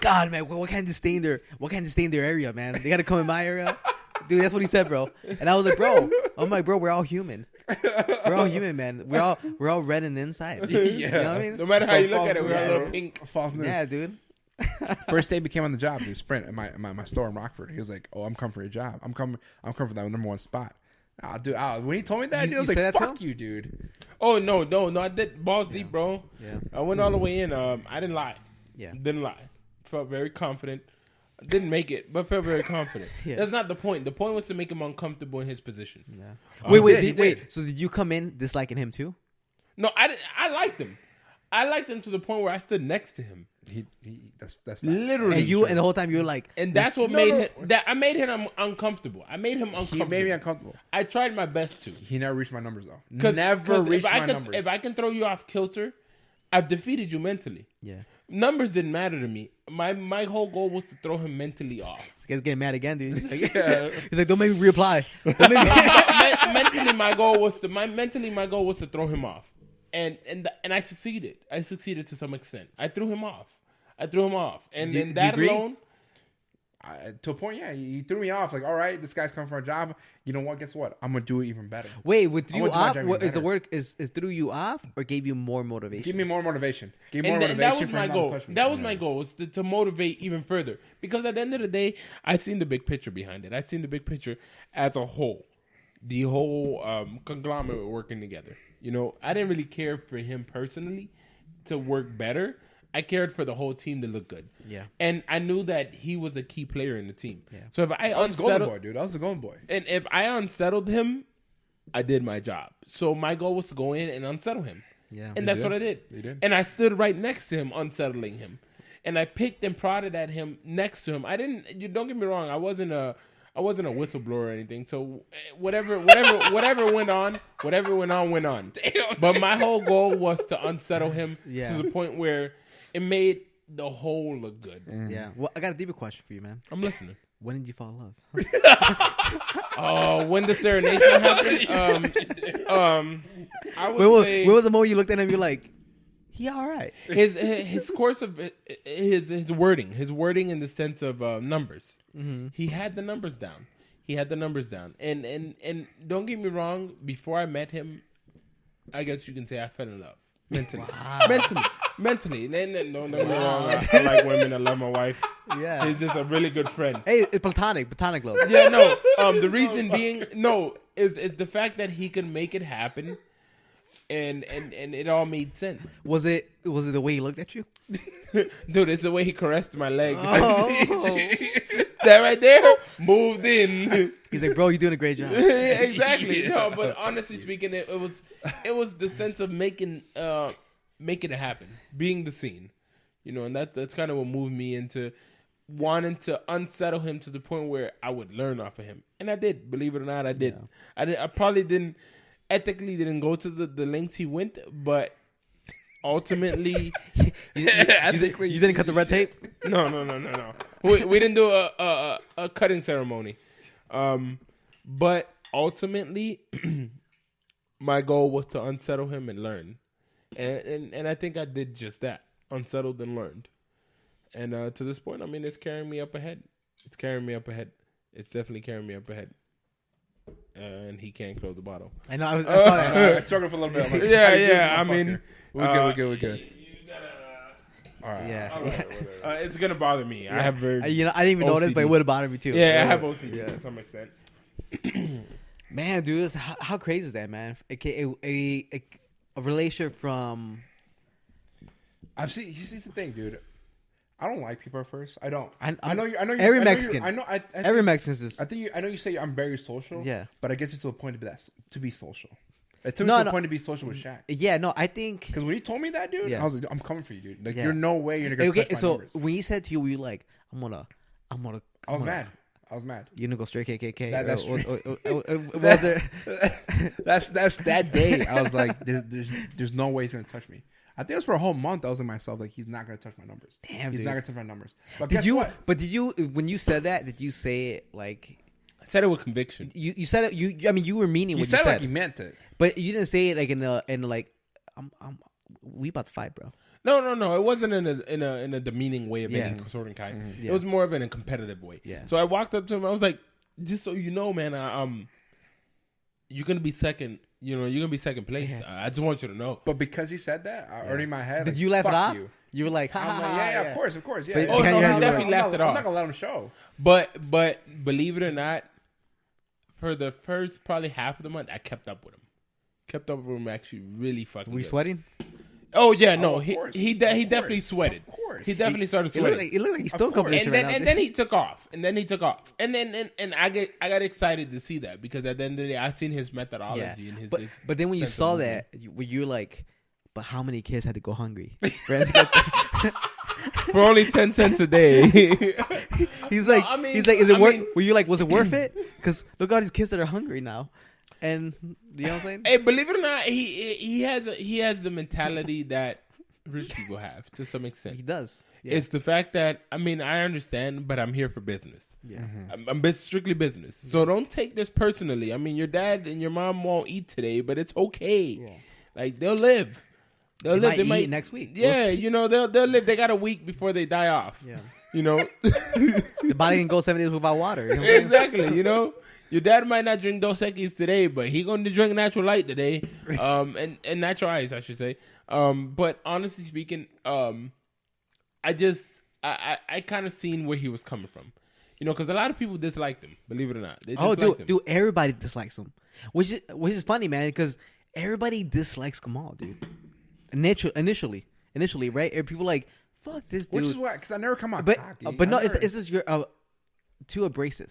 God, man, what kind of stain their area, man? They got to come in my area. Dude, that's what he said, bro. And I was like, bro. I'm like, bro, we're all human. We're all human, man. We're all red in the inside. Yeah. You know what I mean? No matter how you look at it, we're all a little pink. False news. Yeah, dude. First day we came on the job, dude. Sprint at my store in Rockford. He was like, "Oh, I'm coming for your job. I'm coming for that number one spot." Dude, when he told me that, dude, I was like, "Fuck you, dude." Oh no! I did balls deep, bro. Yeah. I went all the way in. I didn't lie. Yeah. Didn't lie. Felt very confident. Didn't make it, but felt very confident. Yeah. That's not the point. The point was to make him uncomfortable in his position. Yeah. Wait. did. So did you come in disliking him too? No, I didn't. I liked him. I liked him to the point where I stood next to him. That's Literally. And the whole time you were like, And that's what made him. That I made him uncomfortable. I made him uncomfortable. He made me uncomfortable. I tried my best to. He never reached my numbers though. 'Cause Never reached my numbers. If I can throw you off kilter, I've defeated you mentally. yeah, Numbers didn't matter to me. My whole goal was to throw him mentally off. this guy's getting mad again, dude. He's like, don't make me reapply. Don't make me- Mentally, my goal was to throw him off, and I succeeded. I succeeded to some extent. I threw him off, and then that alone. To a point, yeah, he threw me off. Like, all right, this guy's coming for a job. You know what? Guess what? I'm gonna do it even better. Wait, with I you went to my off? job What even is the better. word? Is threw you off or gave you more motivation? Give me more motivation. Give me more And motivation. that was for my him not goal. to touch me. That was my goal, was to motivate even further. Because at the end of the day, I seen the big picture behind it. I seen the big picture as a whole, the whole conglomerate working together. You know, I didn't really care for him personally to work better. I cared for the whole team to look good. Yeah. And I knew that he was a key player in the team. Yeah. So if I was the golden boy, unsettled, dude. I was the golden boy. and if I unsettled him, I did my job. So my goal was to go in and unsettle him. Yeah. And that's did. what I did. You did. And I stood right next to him, unsettling him. And I picked and prodded at him next to him. I didn't. You don't get me wrong. I wasn't a whistleblower or anything. So whatever went on, went on. Damn. But my whole goal was to unsettle him Yeah. to the point where it made the whole look good. Yeah. Well, I got a deeper question for you, man. I'm listening. When did you fall in love? Oh, when the serenade happened, I would say When was the moment you looked at him? You're like, he all right. his course of his wording in the sense of numbers. Mm-hmm. He had the numbers down. And don't get me wrong. Before I met him, I guess you can say I fell in love mentally. Mentally. And then don't get me wrong. I like women. I love my wife. Yeah. He's just a really good friend. Hey, it's platonic love. Yeah, no. The reason being, is the fact that he could make it happen, and it all made sense. Was it the way he looked at you? Dude, it's the way he caressed my leg. Oh. That right there moved in. He's like, bro, you're doing a great job. Exactly. No, but honestly speaking, it was the sense of making it happen, being the scene, you know, and that's kind of what moved me into wanting to unsettle him to the point where I would learn off of him, and I did. Believe it or not, I did. Yeah. I probably didn't go to the lengths he went, but ultimately, You didn't cut the red tape? no. We didn't do a cutting ceremony, but ultimately, my goal was to unsettle him and learn, and I think I did just that. Unsettled and learned, and to this point, I mean, it's carrying me up ahead. It's definitely carrying me up ahead. And he can't close the bottle. I know. I saw that. I struggled for a little bit. I'm like, Yeah. I mean, we're good. You gotta. All right. Yeah. All right, whatever. It's gonna bother me. I have very. I didn't even notice, but it OCD. would have bothered me too. I have OCD to some extent. Man, dude, how crazy is that, man? A relationship from. You see the thing, dude. I don't like people at first. I don't. I know you. Every Mexican. Every Mexican is. I know you say I'm very social. Yeah. But I guess it's to a point to be social. It took me No, to a point to be social with Shaq. Yeah, no, I think. Because when he told me that, dude, Yeah. I was like, I'm coming for you, dude. Like, Yeah. you're no way you're gonna touch my numbers. when he said to you, were you like, I'm gonna. I was mad. You gonna go straight KKK? That's true. Was it? That's that day. I was like, there's no way he's gonna touch me. I think it was for a whole month. I was in myself like, he's not gonna touch my numbers. Damn, he's dude. not gonna touch my numbers. But Did guess you? what? But did you? When you said that, did you say it like? I said it with conviction. You said it. I mean, you were meaning what you said said. like he meant it. But you didn't say it like we about to fight, bro. No. It wasn't in a demeaning way of Yeah. any sort of kind. Mm-hmm. Yeah. It was more of in a competitive way. Yeah. So I walked up to him. I was like, just so you know, man, you're gonna be second. You know, you're gonna be second place. Yeah. I just want you to know. But because he said that, I already in my head. Did like, you laugh it fuck off? You. You were like, ha, I'm ha, like, ha, yeah, of course, yeah. But- yeah. Oh, no, he definitely laughed it off. I'm not gonna let him show. But believe it or not, for the first probably half of the month, I kept up with him. Actually really fucking Were you good. sweating? Oh yeah, no, of course. he Of definitely course. sweating. Of course. He definitely started It looked sweating. like he's still Of coming course. in And then he took off. And I got excited to see that because at the end of the day, I seen his methodology and his. But then when you sense of saw movement. that, you're like, but how many kids had to go hungry? For only 10 cents a day. He's like, I mean- is it I worth? mean- Were you like, was it worth it? Because look at all these kids that are hungry now, and you know what I'm saying? Hey, believe it or not, he has the mentality that rich people have to some extent. He does. Yeah. It's the fact that I understand, but I'm here for business. Yeah. I'm strictly business. So don't take this personally. I mean, your dad and your mom won't eat today, but it's okay. Yeah. Like they'll live. They'll live. They might eat next week. Yeah, We'll you know they'll live. They got a week before they die off. Yeah. You know. The body can go 7 days without water. You know what I'm saying? Exactly. You know, your dad might not drink Dos Equis today, but he going to drink natural light today, and natural ice, I should say. But honestly speaking, I kind of seen where he was coming from, you know, because a lot of people disliked him. Believe it or not, they disliked him. Dude, everybody dislikes him, which is funny, man, because everybody dislikes Gamal, dude. Initially, right? And people like, fuck this dude. Which is why, because I never come out But cocky. but no, I never- it's just you're too abrasive.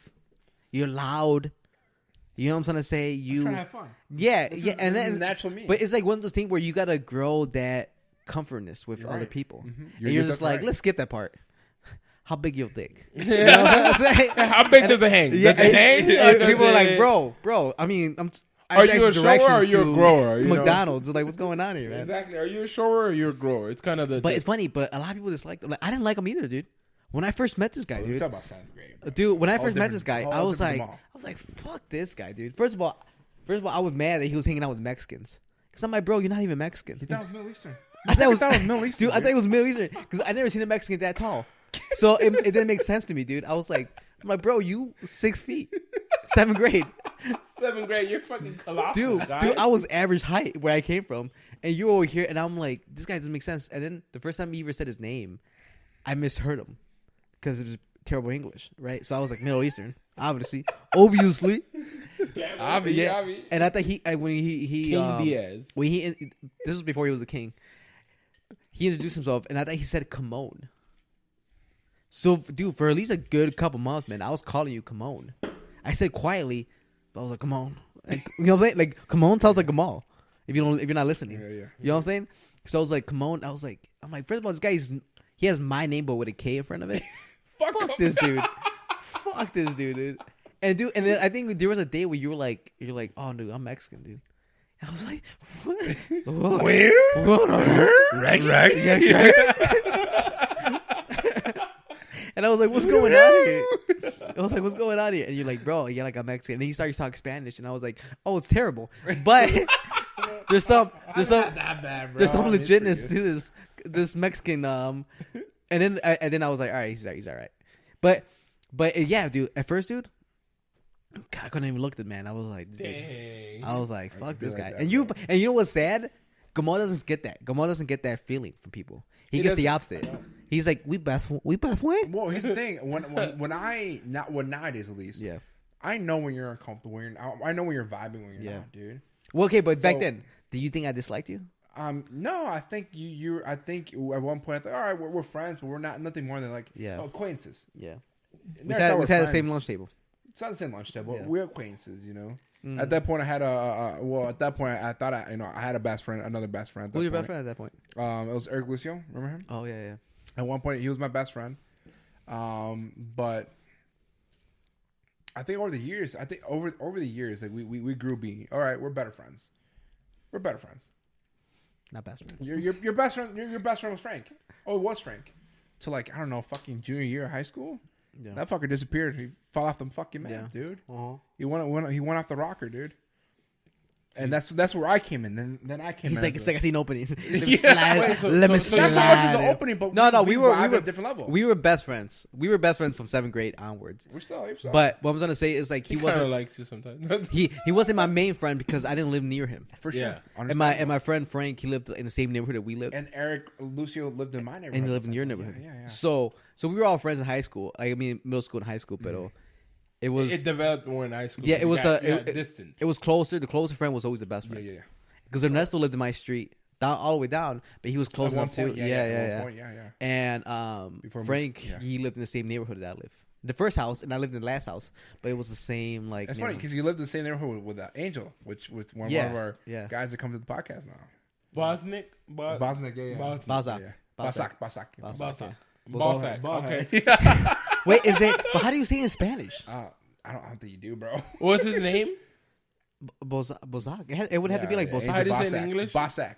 You're loud. You know what I'm trying to say? I'm trying to have fun. Yeah, This yeah, is- and this is then natural me. But it's like one of those things where you gotta grow that comfortness with You're other right. people. Mhm. And you're just that's like, right. let's skip that part. How big your dick? You know Yeah. what I'm saying? How big does it hang? Yeah, Does it hang? Or and does people are like, it- bro. I mean, Are you a actually shower directions or you're a to- grower, To you know? McDonald's. Like, what's going on here, man? Exactly. Are you a shower or you're a grower? It's kind of the. But it's funny. But a lot of people dislike them. Like, I didn't like him either, dude. When I first met this guy, We dude. talk about seventh grade, bro. Dude, when I All first met different- this guy, all I was different like, from fuck this guy, dude. First of all, I was mad that he was hanging out with Mexicans. Cause I'm like, bro, you're not even Mexican. He thought it was Middle Eastern. I thought it was Middle Eastern. dude. I thought it was Middle Eastern because I never seen a Mexican that tall. So it didn't make sense to me, dude. I was like, I'm like, bro, you 6 feet, 7th grade, 7th grade. You're fucking colossal, dude. guy. Dude, I was average height where I came from, and you're over here, and I'm like, this guy doesn't make sense. And then the first time he ever said his name, I misheard him because it was terrible English, right? So I was like, Middle Eastern, obviously. Yeah. And I thought when he KingDiaz. this was before he was the king. He introduced himself, and I thought he said Kimon. So, dude, for at least a good couple months, man, I was calling you Kimon. I said quietly, but I was like, come on. Like, you know what I'm saying? Like, Kimon sounds like Gamal. If you're not listening. Yeah. You know what I'm saying? So I was like, Kimon. I'm like, first of all, this guy he has my name but with a K in front of it. Fuck this dude. Fuck this dude. And then I think there was a day where you're like, oh dude, I'm Mexican, dude. And I was like, what? Right. And I was like, what's going on here? I was like, what's going on here? And you're like, bro, yeah, like I'm Mexican. And then he started talking Spanish, and I was like, oh, it's terrible. But there's some Not that bad, bro. there's some I'm legitness intrigued. to this Mexican and then I was like, all right, he's all right. But yeah, dude. At first, dude, God, I couldn't even look at the man. I was like, Dang. I was like, fuck could be this like guy. that, And you know what's sad? Gamal doesn't get that. Gamal doesn't get that feeling from people. He gets the opposite. He's like, we best win. Well, here's the thing. When nowadays at least, Yeah. I know when you're uncomfortable. I know when you're vibing when you're Yeah. not, dude. Well, okay, but back So- then, do you think I disliked you? No, I think you. I think at one point I thought, all right, we're friends, but we're not nothing more than like acquaintances. Yeah. We Never had thought we're the same friends. lunch table. It's not the same lunch table. Yeah. We're acquaintances, you know. Mm. At that point, I had at that point, I thought I had a best friend, another best friend. At that Who was your point. best friend at that point? It was Eric Lucio. Remember him? Oh yeah. At one point, he was my best friend. But I think over the years, like we grew being all right. We're better friends. We're better friends. Not best friend. Your best friend. Your best friend was Frank. Oh, it was Frank. To like I don't know, fucking junior year of high school. Yeah. That fucker disappeared. He fell off the fucking map, Yeah. dude. Uh-huh. He went off the rocker, dude. And that's where I came in. Then I came. He's in like, as it's like I see an opening. Let me Yeah. slide. Wait, so- Let me so- so slide. not so much as an opening, but No, we were at a different level. We were best friends. We were best friends from 7th grade onwards. We're still. But what I'm gonna say is like He he kind of wasn't likes you sometimes. he wasn't my main friend because I didn't live near him. for sure. Yeah. And my friend Frank, he lived in the same neighborhood that we lived. And Eric Lucio lived in my neighborhood. And he lived in your Yeah, neighborhood. Yeah. So we were all friends in high school. Like, I mean, middle school and high school, but it was It developed more in high school. Yeah, it was distance. it was closer. The closer friend was always the best friend. Yeah. Because Ernesto lived in my street, down all the way down, but he was close enough too. Yeah. And Before Frank, he lived in the same neighborhood that I live. The first house, and I lived in the last house, but it was the same like. It's funny because you lived in the same neighborhood with Angel, which with one of our guys that come to the podcast now. Bosnick, Basak. Okay. Wait, is it? But how do you say it in Spanish? I don't think you do, bro. What's his name? Bozak. It would have to be like Bozak. How do you say it in English? Basak.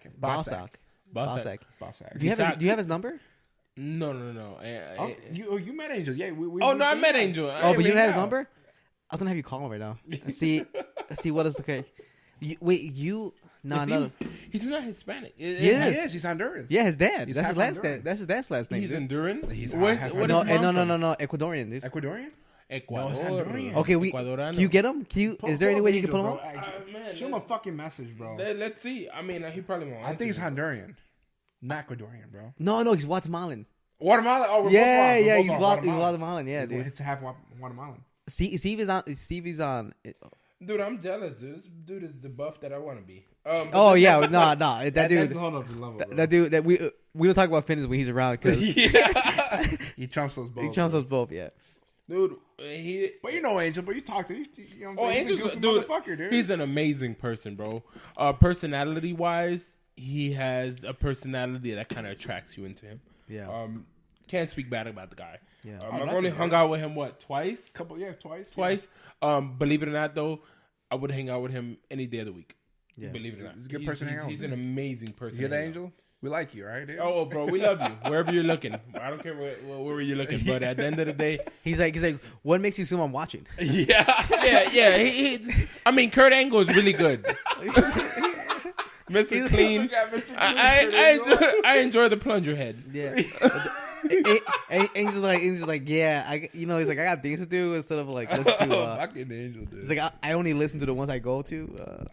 Do you have his number? No. You met Angel? Yeah. I met Angel. But you don't have his number? I was gonna have you call him right now. See what is the case. No. He's not Hispanic. He is. He's Honduran. Yeah, his dad. That's his last name. That's his dad's last name. He's Honduran. No. Ecuadorian, dude. Ecuadorian? Ecuador. Okay, can you get him? Is there any way you can put him on? Show him a fucking message, bro. Let's see. I mean, he probably won't. I think he's Honduran, not Ecuadorian, bro. No, he's Guatemalan. Guatemala? Oh, he's Guatemalan. Yeah, dude. It's half Guatemalan. Stevie's on. Dude, I'm jealous, dude. This dude is the buff that I want to be. No. That dude. That's a whole other level, bro. That dude. That we don't talk about fitness when he's around because he trumps us both. He trumps us both. Yeah. Dude, but you know Angel, but you talk to him. You know what I'm saying? Angel's He's a goofy motherfucker, dude. He's an amazing person, bro. Personality wise, he has a personality that kind of attracts you into him. Yeah. Can't speak bad about the guy. Yeah. I've only hung out with him twice. Twice. Believe it or not, though, I would hang out with him any day of the week. Yeah. Believe it or not, he's a good person to hang out with. He's an amazing person. You get that, Angel? We like you, right, dude? Oh, bro, we love you. Wherever you're looking, I don't care where you're looking. But at the end of the day, he's like, what makes you assume I'm watching? Yeah. I mean, Kurt Angle is really good. Mr. Clean. I enjoy the plunger head. Yeah. Angel's like, yeah, he's like, I got things to do instead of like listen to. Fucking Angel, dude. It's like I only listen to the ones I go to.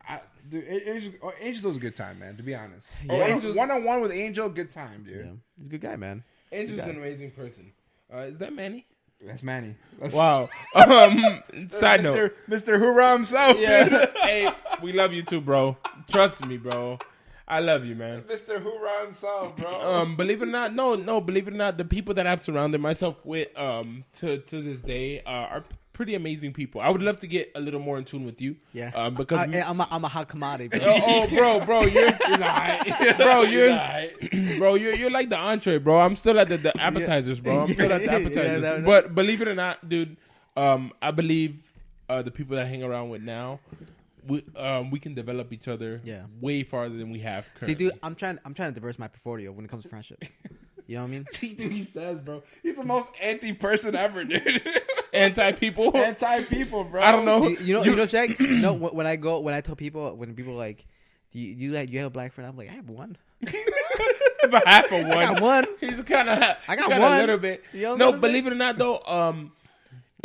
Angel's was a good time, man. To be honest, Yeah. one-on-one with Angel, good time, dude. Yeah. He's a good guy, man. Angel's an amazing person. Is that Manny? That's Manny. Wow. Side note, Mr. Hoorah himself. Yeah. Dude. Hey, we love you too, bro. Trust me, bro. I love you, man. Mr. Hoorah himself, bro. Believe it or not, no, believe it or not, the people that I've surrounded myself with, to this day, are pretty amazing people. I would love to get a little more in tune with you. Yeah. Because I'm a hot commodity. Bro. bro, you're like the entree, bro. I'm still at the appetizers, bro. I'm still at the appetizers. But believe it or not, dude, I believe the people that I hang around with now, we can develop each other way farther than we have currently. See, dude, I'm trying to diverse my portfolio when it comes to friendship. You know what I mean? Dude, he says, bro, he's the most anti-person ever, dude. Anti-people, bro. I don't know. You know, Shaq. When I tell people, when people like, do you have a black friend? I'm like, I have one. About half of one. I got one. He's kind of. I got one. A little bit. You know no, believe it or not, though.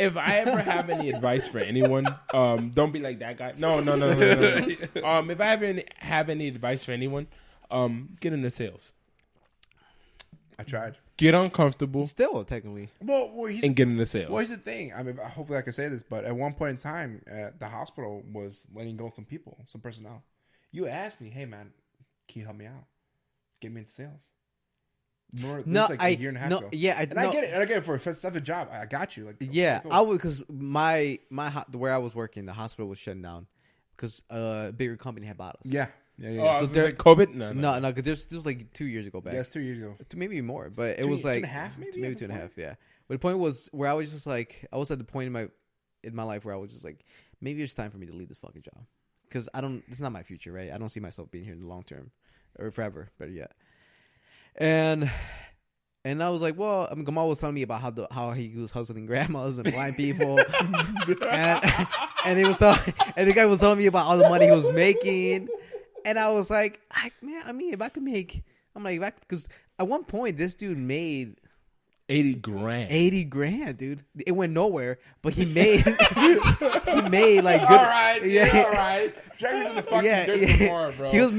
If I ever have any advice for anyone, don't be like that guy. No. If I ever have any advice for anyone, get into sales. I tried. Get uncomfortable. Still, technically. And get into sales. Well, here's the thing. I mean, hopefully I can say this, but at one point in time, the hospital was letting go some people, some personnel. You asked me, hey, man, can you help me out? Get me into sales. A year and a half ago. Yeah, I get it. And I get it for a job. I got you. Like, yeah, I would, because where I was working, the hospital was shutting down because a bigger company had bought us. Yeah. Oh, so there COVID? No, because this was like 2 years ago back. Yeah, it's 2 years ago. Maybe more, but it was like 2.5, maybe 2.5. Yeah, but the point was where I was just like, I was at the point in my life where I was just like, maybe it's time for me to leave this fucking job because it's not my future, right? I don't see myself being here in the long term or forever, better yet. And I was like, well, I mean, Gamal was telling me about how he was hustling grandmas and blind people, and the guy was telling me about all the money he was making, and I was like, if I could make, because at one point this dude made $80,000. $80,000, dude. It went nowhere, but he made like good. All right. Drag me to the fucking tomorrow, bro. He was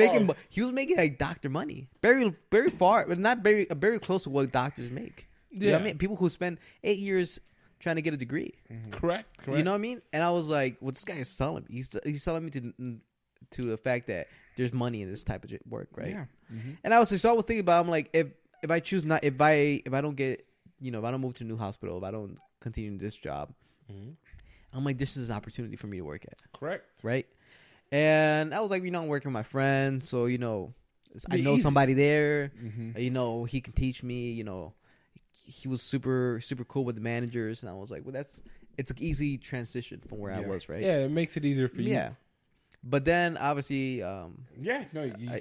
making like doctor money, very very far, but not very close to what doctors make. Yeah, you know what I mean, people who spend 8 years trying to get a degree. Mm-hmm. Correct. You know what I mean? And I was like, well, this guy is selling me. He's selling me to the fact that there's money in this type of work, right? Yeah. Mm-hmm. And I was thinking about, I'm like, if I choose not, if I don't get, if I don't move to a new hospital, if I don't continue this job, I'm like, this is an opportunity for me to work at. Correct. Right. And I was like, I'm working with my friend, so I know easy. somebody there. Mm-hmm. He can teach me. He was super super cool with the managers, and I was like, well, it's an easy transition from where I was, right? Yeah, it makes it easier for you. Yeah. But then obviously, you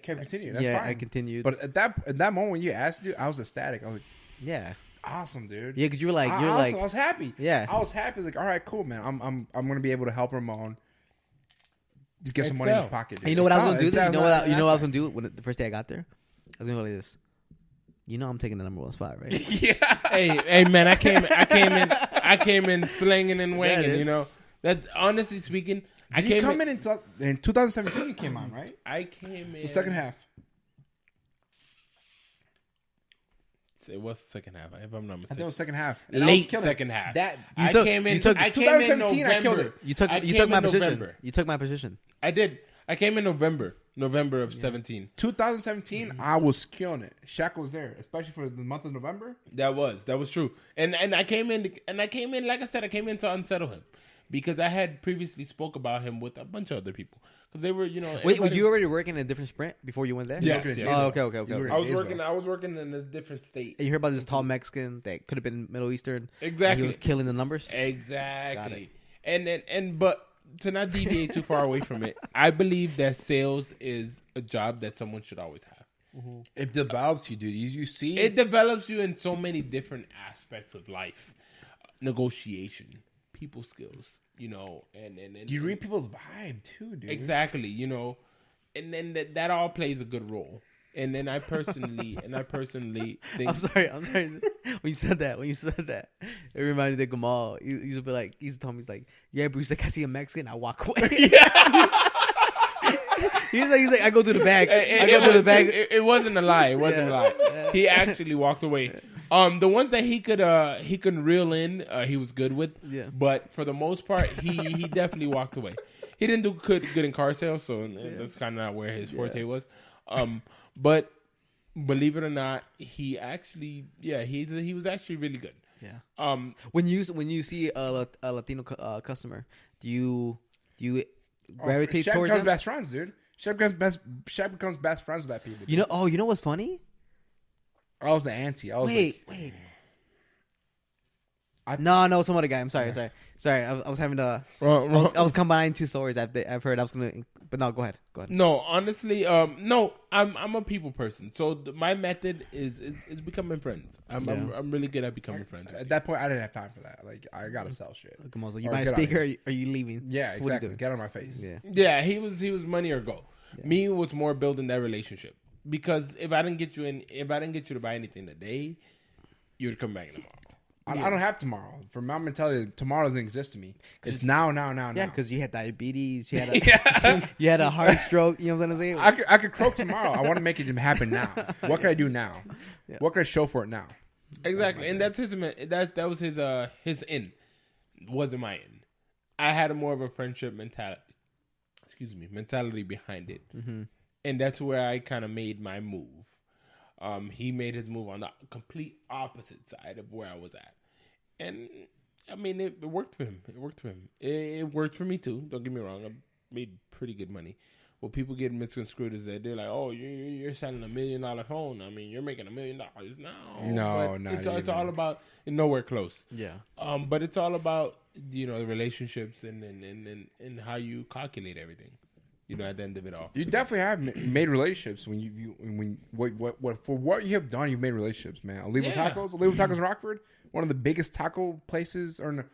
kept continuing. That's yeah, fine. I continued. But at that moment when you asked, dude, I was ecstatic. I was like, yeah, awesome, dude. yeah, because you were like, I was happy. Yeah, I was happy. Like, all right, cool, man. I'm gonna be able to help Ramon. Just get some money in his pocket. Dude. And you know what I was gonna do? You know what I was gonna do when the first day I got there? I was gonna go like this. I'm taking the number 1 spot, right? Yeah. Hey, man, I came in slinging and wanging. Yeah, That's honestly speaking. Did you come in 2017? You came on, right? I came in the second half. It was the second half, if I'm not mistaken. I think it was second half. Late second half. I came in 2017. I killed it. You took my position. November. You took my position. I did. I came in November of 17. 2017, I was killing it. Shaq was there, especially for the month of November. That was true. And I came in, like I said, I came in to unsettle him because I had previously spoke about him with a bunch of other people because they were, Wait, were you already working in a different sprint before you went there? Yes. Oh, okay. I was working in a different state. And you heard about this tall Mexican that could have been Middle Eastern? Exactly. He was killing the numbers? Exactly. But to not deviate too far away from it, I believe that sales is a job that someone should always have. Mm-hmm. It develops you, dude. You see, it develops you in so many different aspects of life, negotiation, people skills, and you read people's vibe too, dude. Exactly, and then that all plays a good role. And then I personally think. I'm sorry. When you said that, it reminded me of Gamal. He used to be like, he used to tell me, he's like, yeah, but he's like, I see a Mexican, I walk away. he's like, I go to the bag. It wasn't a lie. It wasn't a lie. He actually walked away. The ones that he could reel in, he was good with. Yeah. But for the most part, he definitely walked away. He didn't do good in car sales, so that's kind of not where his forte was. But believe it or not, he actually, he was actually really good. Yeah. When you see a Latino customer, do you gravitate Shaq towards becomes them? best friends, dude. Shaq becomes best friends with that people. Dude. You know what's funny? I was the auntie. I was wait. No, some other guy. I'm sorry. I was having to. I was combining two stories. I've heard. I was gonna, but no. Go ahead. No, honestly, no. I'm a people person, so my method is becoming friends. I'm really good at becoming friends. At that point, I didn't have time for that. Like, I gotta sell shit. Come on, you buy a speaker? Or are you leaving? Yeah, exactly. Get on my face. Yeah. He was money or go. Yeah. Me was more building that relationship because if I didn't get you to buy anything today, you would come back tomorrow. I don't have tomorrow. For my mentality, tomorrow doesn't exist to me. It's now. Yeah, because you had diabetes. You had you had a heart stroke. You know what I'm saying? I could croak tomorrow. I want to make it happen now. What can I do now? Yeah. What can I show for it now? Exactly, and that's that was his in. Wasn't my in. I had more of a friendship mentality. Mentality behind it, and that's where I kind of made my move. He made his move on the complete opposite side of where I was at. And, I mean, it worked for him. It worked for me, too. Don't get me wrong. I made pretty good money. What people get misconstrued is that they're like, oh, you're selling $1 million phone. I mean, you're making $1 million. No, it's all about nowhere close. Yeah. But it's all about, the relationships and how you calculate everything. At the end of it all, you definitely have made relationships for what you have done. You've made relationships, man. Olivo Tacos in Rockford, one of the biggest taco places, I want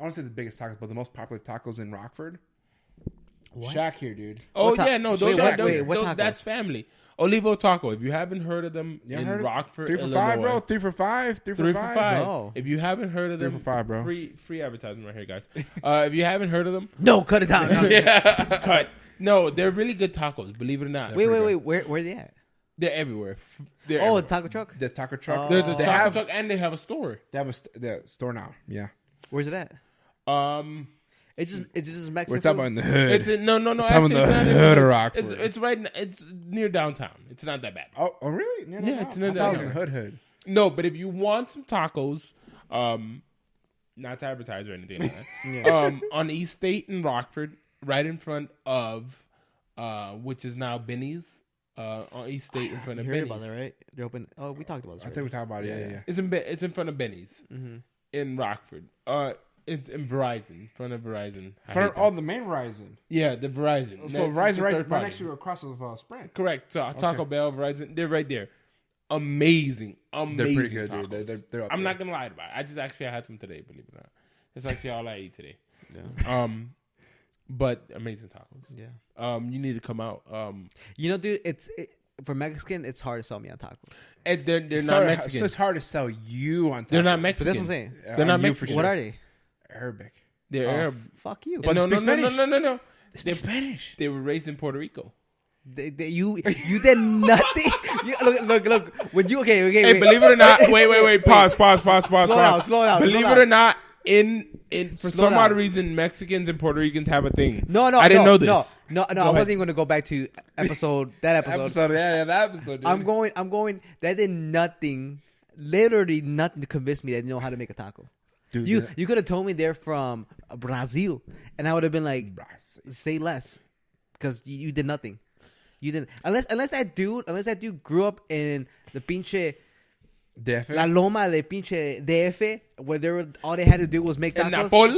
to say the biggest tacos, but the most popular tacos in Rockford. What? Shaq here, dude. Oh yeah, no, that's family. Olivo Taco. If you haven't heard of them in Rockford, 3 for Illinois, $5, bro. 3 for $5. 3 for $5. No. If you haven't heard of them, 3 for $5, bro. Free advertisement right here, guys. If you haven't heard of them, no, cut it down. Cut. No, they're really good tacos. Believe it or not. Wait. Where are they at? They're everywhere. It's a taco truck. The taco truck. There's a taco truck, and they have a store. They have a store now. Yeah. Where's it at? It's just Mexican. We're talking about in the hood. It's in, no. We're Actually, talking it's about not the in hood the of Rockford. It's right. It's near downtown. It's not that bad. Oh, really? No, Yeah, it's near I thought it was in downtown. the hood. No, but if you want some tacos, not to advertise or anything like that, Yeah. on East State in Rockford, right in front of, which is now Benny's, on East State in front You of heard Benny's. about that, right? They're open. Oh, we talked about this. I think we talked about it. Yeah. It's in front of Benny's in Rockford. It's in Verizon, in front of Verizon. The main Verizon. Yeah, the Verizon. So It's Verizon the right third party. next to across of Sprint. Correct. So Taco Bell, Verizon, they're right there. Amazing. They're pretty good, tacos. dude. They're up I'm there. not gonna lie about it. I had some today, believe it or not. That's actually all I ate today. Yeah. But amazing tacos. Yeah. You need to come out. You know, dude, for Mexican, it's hard to sell me on tacos. And they're not Mexican. So it's hard to sell you on. They're not tacos. Mexican. But that's what I'm saying. They're not you Mexican. for What sure. are they? Arabic. They're Arab. Fuck you. But no, they speak Spanish. No. They speak Spanish. They were raised in Puerto Rico. You did nothing. Look. When you okay? Hey, wait. believe it or not, wait. Pause. Slow down. Believe slow it down. or not, for Slow some odd down. reason, Mexicans and Puerto Ricans have a thing. No, I didn't know this. No. I wasn't even going to go back to that episode. That episode. Dude. I'm going. That did nothing. Literally nothing to convince me that they know how to make a taco. Dude, You could have told me they're from Brazil, and I would have been like, say less, because you did nothing. You didn't unless that dude grew up in the pinche DF? La Loma de pinche DF, where all they had to do was make En tacos. Napol.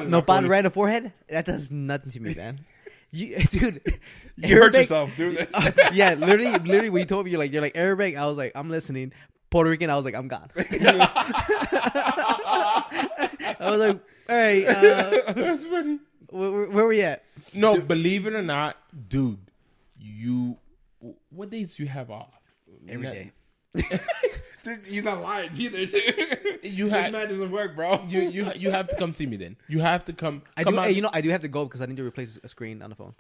Nopal right in the forehead. That does nothing to me, man. Dude, You hurt yourself, dude. Yeah, literally, when you told me you're like Arabic, I was like, I'm listening. Puerto Rican, I was like, I'm gone. I was like, all right, That's funny. where we at? No, believe it or not, dude, what days do you have off? Every day. Dude, he's not lying either, dude. You This man doesn't work, bro. You have to come see me then. You have to come. I come do. out. Hey, I do have to go because I need to replace a screen on the phone.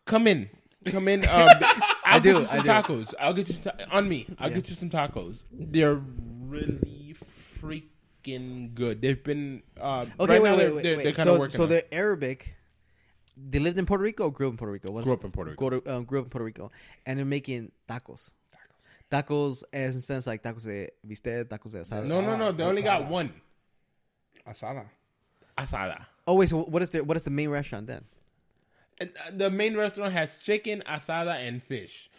Come in. I'll get you some tacos. I'll get you on me. I'll get you some tacos. They're really freaking good. They've been Okay, right wait. They're kind of working. So they're Arabic. They lived in Puerto Rico or grew up in Puerto Rico? Grew up in Puerto Rico. Grew up in Puerto Rico, and they're making tacos. Tacos, as in sense like tacos de bistec, tacos de asada. No. They only got one. Asada. Oh wait, so what is the main restaurant then? And, the main restaurant has chicken, asada, and fish.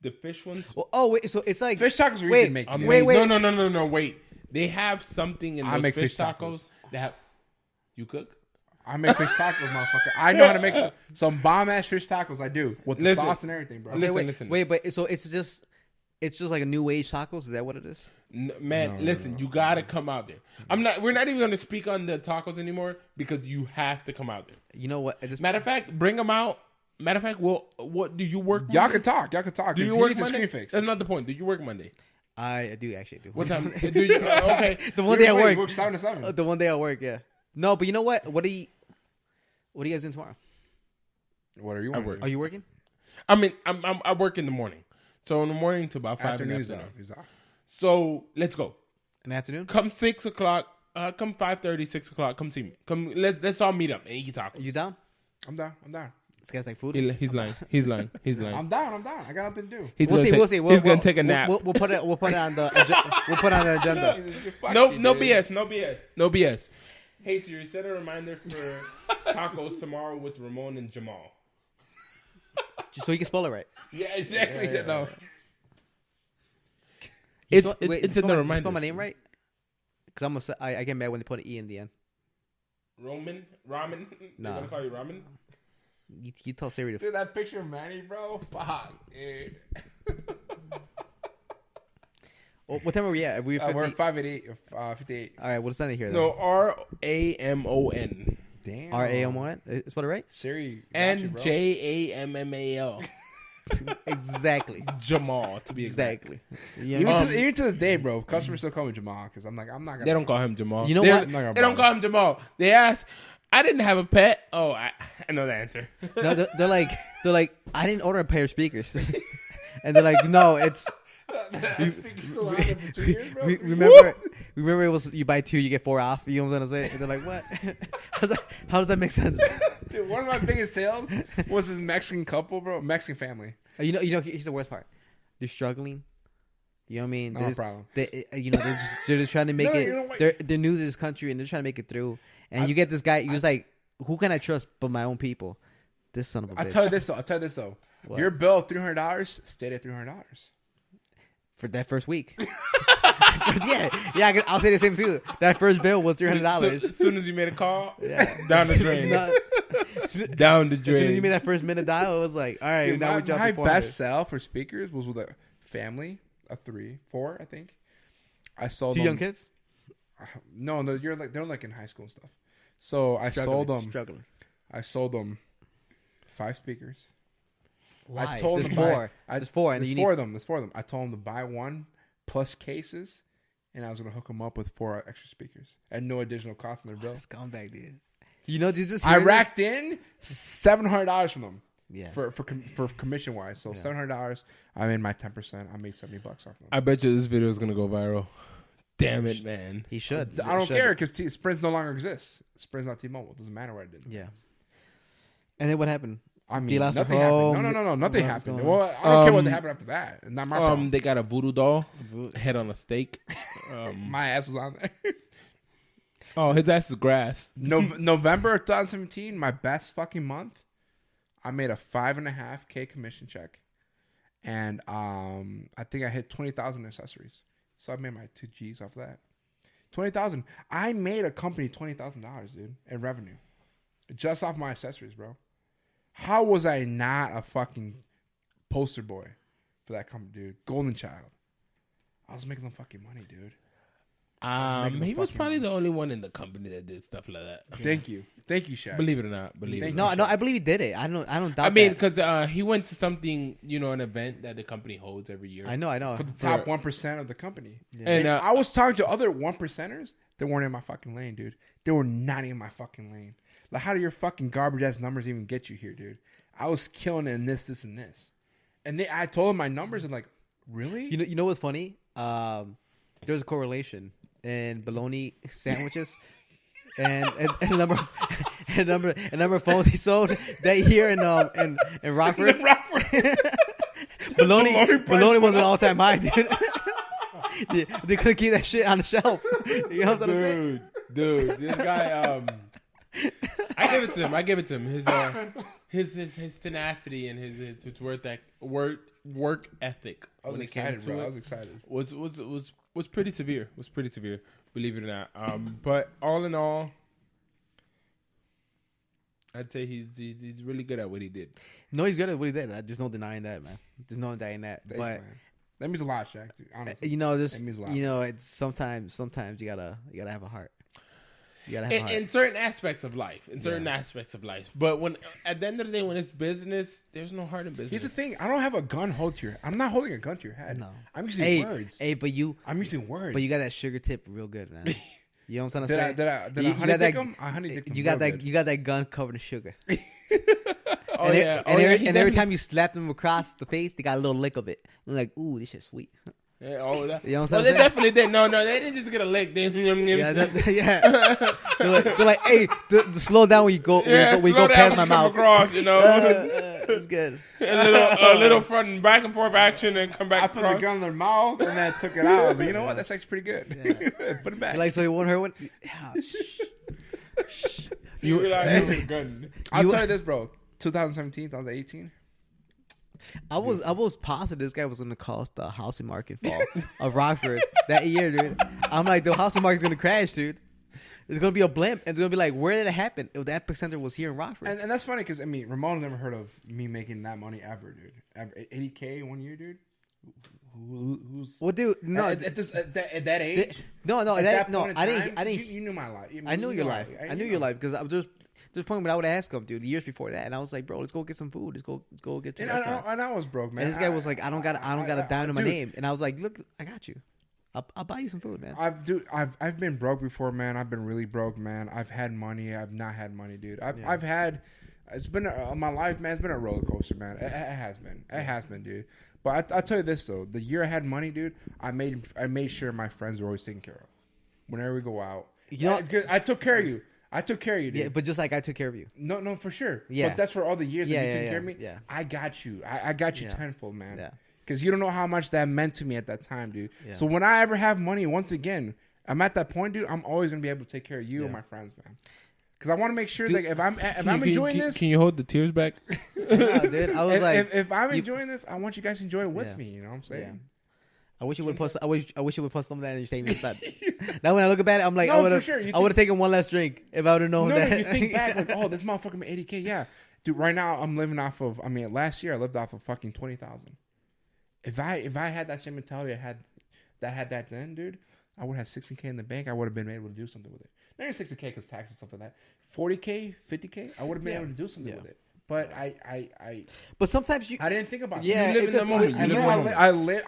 The fish ones. Well, oh wait, so it's like Fish tacos are wait, easy to make. wait. No. Wait. They have something in I those make fish fish tacos. tacos. That have. You cook? I make fish tacos, motherfucker. I know how to make some bomb ass fish tacos. I do with the sauce and everything, bro. Okay, Listen. wait, but so it's just like a new age tacos. Is that what it is? Listen, you gotta come out there. We're not even gonna speak on the tacos anymore because you have to come out there. You know what? Matter of fact, bring them out. Matter of fact, what do you work? Y'all Monday? can talk. Do you He work needs a Monday? screen fix. That's not the point. Do you work Monday? I do actually do. What time? Do you? Okay. The one day I work. 7 to 7. The one day I work. Yeah. No, but you know what? What are you guys doing tomorrow? What are you? Are you working? I mean, I work in the morning, so in the morning to about 5 in the afternoon. He's off. So let's go. In the afternoon? Come 6 o'clock. Come 5:30, 6 o'clock. Come see me. Come. Let's all meet up and eat tacos. You down? I'm down. This guy's like food. He's lying. I'm down. I got nothing to do. We'll see. He's gonna take a nap. We'll put it on the agenda. No BS. Hey Siri, set a reminder for tacos tomorrow with Ramon and Jamal. Just so you can spell it right. Yeah, exactly. No. It's It's in the reminder. Spell my name right? Because I get mad when they put an E in the end. Ramen? Nah. They're gonna call you ramen? You tell Siri to. Dude, that picture of Manny, bro. Fuck, dude. What time are we at? We're 5:58. 58. All right, what's that in here? No, RAMON. Damn. RAMON? Spell it right? Siri. NJAMMAL. Exactly. Jamal, to be exact. Exactly. Even to this day, bro, customers still call me Jamal because I'm not gonna. They don't call him Jamal. You know what? They don't call him Jamal. They ask, I didn't have a pet. Oh, I know the answer. No, they're like, I didn't order a pair of speakers, and they're like, no, it's. Speakers still out there for 2 years, bro. Remember, it was you buy 2, you get 4 off. You know what I'm saying? And they're like, what? How does that make sense? Dude, one of my biggest sales was this Mexican couple, bro. Mexican family. You know. Here's the worst part. They're struggling. You know what I mean? No problem. They're just trying to make it. You know what? They're new to this country and they're trying to make it through. And you get this guy. He was like, "Who can I trust but my own people?" This son of a bitch. I'll tell you this though. What? Your bill of $300 stayed at $300 for that first week. yeah. I'll say the same too. That first bill was $300. As soon as you made a call, Yeah. down the drain. Down the drain. As soon as you made that first minute dial, it was like, all right, Dude, now we my dropped to best sell for speakers was with a family, a 4, I think. I sold 2 them. young kids. No, they're like in high school and stuff. So I sold them. Struggling. I sold them 5 speakers. Why? I told There's them 4. There's 4 of them. There's 4 of them. I told them to buy 1 plus cases, and I was gonna hook them up with 4 extra speakers at no additional cost on their bill. Scumbag, dude. You know, dude, I racked in $700 from them. Yeah. For commission wise, so $700. I made my 10%. I made $70 off them. I bet you this video is gonna go viral. Damn it, man. He should. I don't care because Sprint's no longer exists. Sprint's not T-Mobile. It doesn't matter what I did. Yeah. And then what happened? I mean, He lost nothing a home. happened. No. Nothing What's happened. going Well, I don't care what happened after that. Not my problem. They got a voodoo doll, head on a stake. My ass was on there. Oh, his ass is grass. November 2017, my best fucking month. I made a $5.5K commission check, and I think I hit 20,000 accessories. So I made my 2 G's off that. 20,000. I made a company $20,000, dude, in revenue, just off my accessories, bro. How was I not a fucking poster boy for that company, dude? Golden child. I was making them fucking money, dude. He was probably the only one in the company that did stuff like that. Thank you, Shaq. Believe it or not, No, I believe he did it. I don't doubt. I mean, because he went to something, an event that the company holds every year. I know. For the top 1% of the company. Yeah. And I was talking to other 1%ers that weren't in my fucking lane, dude. They were not in my fucking lane. Like, how do your fucking garbage ass numbers even get you here, dude? I was killing it in this, and this. And I told them my numbers and like, really? You know what's funny? There's a correlation in bologna sandwiches and number of phones he sold that year in Rockford. bologna was an all-time high, dude. They couldn't keep that shit on the shelf. You know what I'm saying? Dude, this guy. I give it to him. His tenacity and his work ethic. I was excited. Was pretty severe. Believe it or not. But all in all, I'd say he's really good at what he did. No, he's good at what he did. There's no denying that, man. There's no denying that. Thanks, but man. That means a lot, Shaq. Dude, honestly, that means a lot. It's sometimes you gotta have a heart. You gotta have a heart. In certain aspects of life. But when at the end of the day, when it's business, there's no heart in business. Here's the thing: I don't have a gun hold to your. I'm not holding a gun to your head. No, I'm using words. I'm using words. But you got that sugar tip real good, man. You know what I'm trying to say? Did I honey dick him? I honey dick him. You got that gun covered in sugar. And every time you slap them across the face, they got a little lick of it. I'm like, ooh, this shit's sweet. Yeah, all of that. You know what Well, I'm they saying? definitely did. No, they didn't just get a lick. They, Yeah. They're like, hey, slow down when you go past my mouth. Across, It's good. a little front and back and forth action and come back. I put the gun in their mouth and then took it out. But you know what? That's actually pretty good. Yeah. Put it back. Like, so you won't hurt one? Yeah. You realize it was a gun. I'll tell you this, bro. 2017, 2018. I was positive this guy was going to cause the housing market fall of Rockford that year, dude. I'm like, the housing market's going to crash, dude. It's going to be a blimp. And it's going to be like, where did it happen? The epicenter was here in Rockford. And that's funny because, I mean, Ramon never heard of me making that money ever, dude. Ever. 80K 1 year, dude? Who's... Well, dude, no. At that age? I didn't. You knew my life. I knew your life. I knew your life because I was just... There's a point when I would ask him, dude, years before that, and I was like, "Bro, let's go get some food. Let's go get to a restaurant." And I was broke, man. And this guy was like, "I don't got a dime to my name," and I was like, "Look, I got you. I'll buy you some food, man." I've been broke before, man. I've been really broke, man. I've had money. I've not had money, dude. I've had. It's been my life, man. It's been a roller coaster, man. It has been. It has been, dude. But I'll tell you this though: the year I had money, dude, I made sure my friends were always taken care of. whenever we go out. You know, I took care of you. Dude. Yeah, but just like I took care of you. No, for sure. Yeah. But that's for all the years that you took care of me. Yeah. I got you. I got you tenfold, man. Yeah. Because you don't know how much that meant to me at that time, dude. Yeah. So when I ever have money, once again, I'm at that point, dude. I'm always gonna be able to take care of you and my friends, man. Because I want to make sure that if I'm enjoying this, can you hold the tears back? Nah, dude, I was if I'm enjoying this, I want you guys to enjoy it with me. You know what I'm saying? Yeah. I wish you would post. I wish you would post some of that in your savings. Now when I look at it, I'm like, No, I would for have. sure. I would have taken one less drink if I would have known No, that. you think back like, oh, this motherfucker made $80K. Yeah, dude. Right now, I'm living off of. I mean, last year I lived off of fucking 20,000. If I had that same mentality I had that then, dude, I would have 16K in the bank. I would have been able to do something with it. Not even 60K because taxes and stuff like that. 40K, 50K, I would have been able to do something with it. But But sometimes I didn't think about it. Yeah, You live in the moment.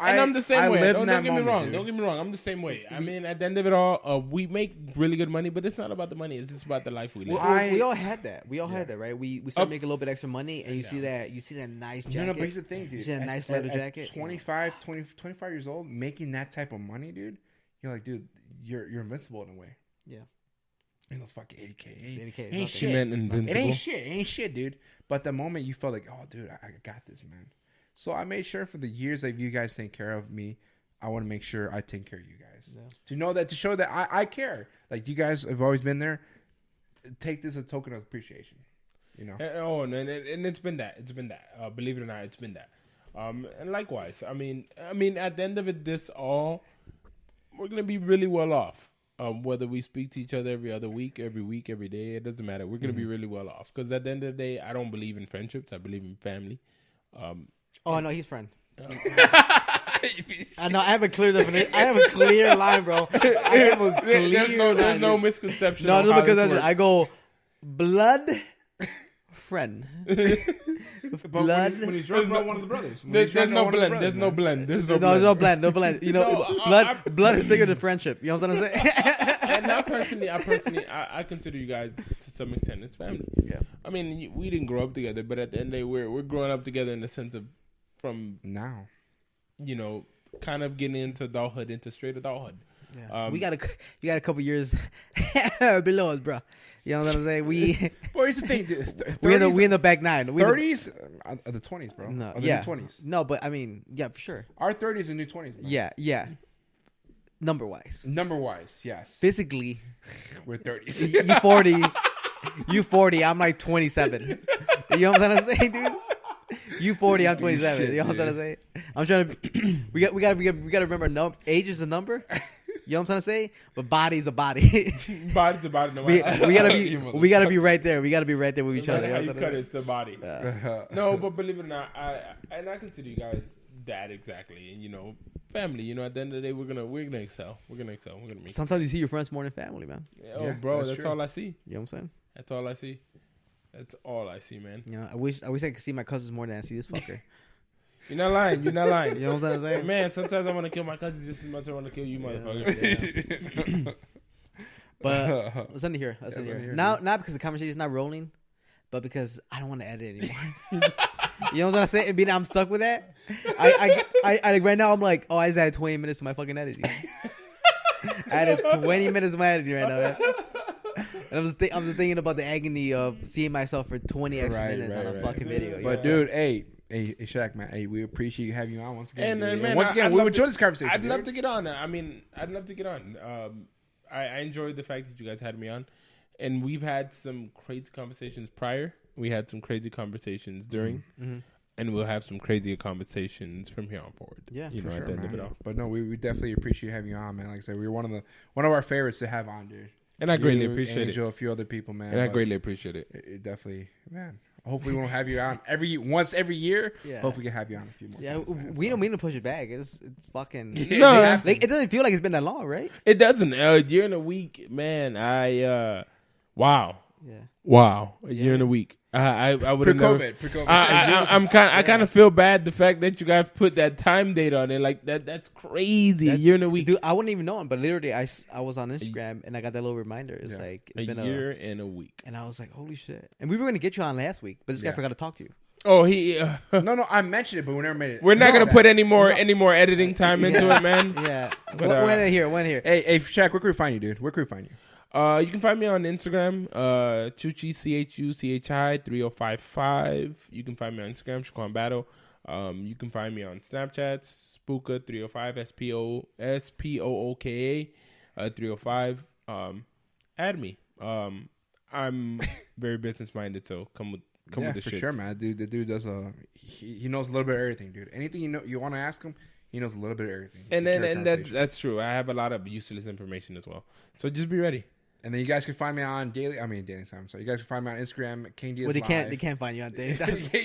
And I'm the same way. Don't get me moment, wrong. dude. Don't get me wrong. I'm the same way. I mean, at the end of it all, we make really good money, but it's not about the money. It's just about the life we live. we all had that. We all had that, right? We started making a little bit extra money, and you see that nice jacket. No, but here's the thing, dude. You see that nice leather jacket. 25 years old, making that type of money, dude. You're like, dude, you're invincible in a way. Yeah. And those fucking 80K. 80K is Ain't nothing. shit. It ain't shit, dude. But the moment you felt like, oh, dude, I got this, man. So I made sure for the years that you guys take care of me, I want to make sure I take care of you guys. Yeah. To know that, to show that I care. Like, you guys have always been there. Take this as a token of appreciation. You know? Oh, and it's been that. It's been that. Believe it or not, it's been that. And likewise, I mean, at the end of it, we're gonna be really well off. Whether we speak to each other every other week, every day, it doesn't matter. We're gonna be really well off because at the end of the day, I don't believe in friendships. I believe in family. Oh no, he's friend. I know. I have a clear definition. I have a clear line, bro. I have a clear there's no misconception. No, because I go blood friend. Blood. When he's drunk, one of the brothers. There's no blend. There's no blend. No blend. You know, blood is bigger than friendship. You know what I'm saying? And I personally, I consider you guys to some extent as family. Yeah. I mean, we didn't grow up together, but at the end of the day, we're growing up together in the sense of from now, you know, kind of getting into adulthood, into straight adulthood. Yeah. You got a couple years below us, bro. You know what I'm saying? Well, here's the thing, dude. We in the back nine. 30s, the 20s, bro. No, the yeah. new 20s. No, but I mean, yeah, for sure. Our 30s and new 20s, bro. Yeah. Number wise, yes. Physically, we're 30s. You 40. You 40. I'm like 27. You know what I'm saying, dude? You 40. I'm 27. Shit, you know what I'm trying to say? I'm trying to. We got to remember. Age is a number. You know what I'm trying to say? But body's a body. Body's a body. No we gotta be right there. We gotta be right there with each other. How you cut it's the body. No, but believe it or not, I consider you guys that exactly. And you know, family. You know, at the end of the day, we're gonna excel. We're gonna make. Sometimes you see your friends more than family, man. Yeah, bro, that's all I see. You know what I'm saying? That's all I see. That's all I see, man. Yeah, I wish I could see my cousins more than I see this fucker. You're not lying. You know what I'm saying? Man, sometimes I want to kill my cousins just as much as I want to kill you, motherfuckers. Yeah. But let's end it here. Not because the conversation is not rolling, but because I don't want to edit anymore. You know what I'm saying? And I'm stuck with that. I right now I'm like, oh, I just added 20 minutes to my fucking editing. I added 20 minutes to my editing right now, man. And I'm just thinking about the agony of seeing myself for 20 extra minutes on a fucking video. But dude, hey, Shaq, man, hey, we appreciate having you on once again. And man, once again, we enjoyed this conversation. I'd love to get on. I'd love to get on. I enjoyed the fact that you guys had me on, and we've had some crazy conversations prior. We had some crazy conversations during, and we'll have some crazier conversations from here on forward. Yeah, you know, for at sure, the end of it man. all. But no, we definitely appreciate having you on, man. Like I said, we were one of our favorites to have on, dude. And I greatly appreciate Angel, a few other people, man. And I greatly appreciate it. It definitely, man. Hopefully, we'll have you on once every year. Yeah. Hopefully, we can have you on a few more. Yeah, times, man. we don't mean to push it back. It's fucking No. Like, it doesn't feel like it's been that long, right? It doesn't. A year and a week, man. Wow. Yeah. Wow. A year and a week. I would have never. Pre-COVID. I kind of feel bad the fact that you guys put that time date on it. Like that's crazy. A year and a week. Dude, I wouldn't even know him, but literally I was on Instagram and I got that little reminder. It's like it's been a year and a week. And I was like, holy shit. And we were gonna get you on last week, but this guy forgot to talk to you. Oh, he. No, I mentioned it, but we never made it. We're not gonna put any more editing time into Yeah. it, man. Yeah. But, When here. Hey, Shaq, where can we find you, dude? Where can we find you? You can find me on Instagram, Chuchi CHUCHI 3055. You can find me on Instagram, Shaquan Battle. You can find me on Snapchat, Spooka 305 SPOOKA 305. Add me. I'm very business minded, so come with the for shits. sure, man. Dude, the dude does he knows a little bit of everything, dude. Anything you want to ask him, he knows a little bit of everything. And that's true. I have a lot of useless information as well. So just be ready. And then you guys can find me on daily time. So you guys can find me on Instagram, KingDiaz Well, Live. they can't find you on daily.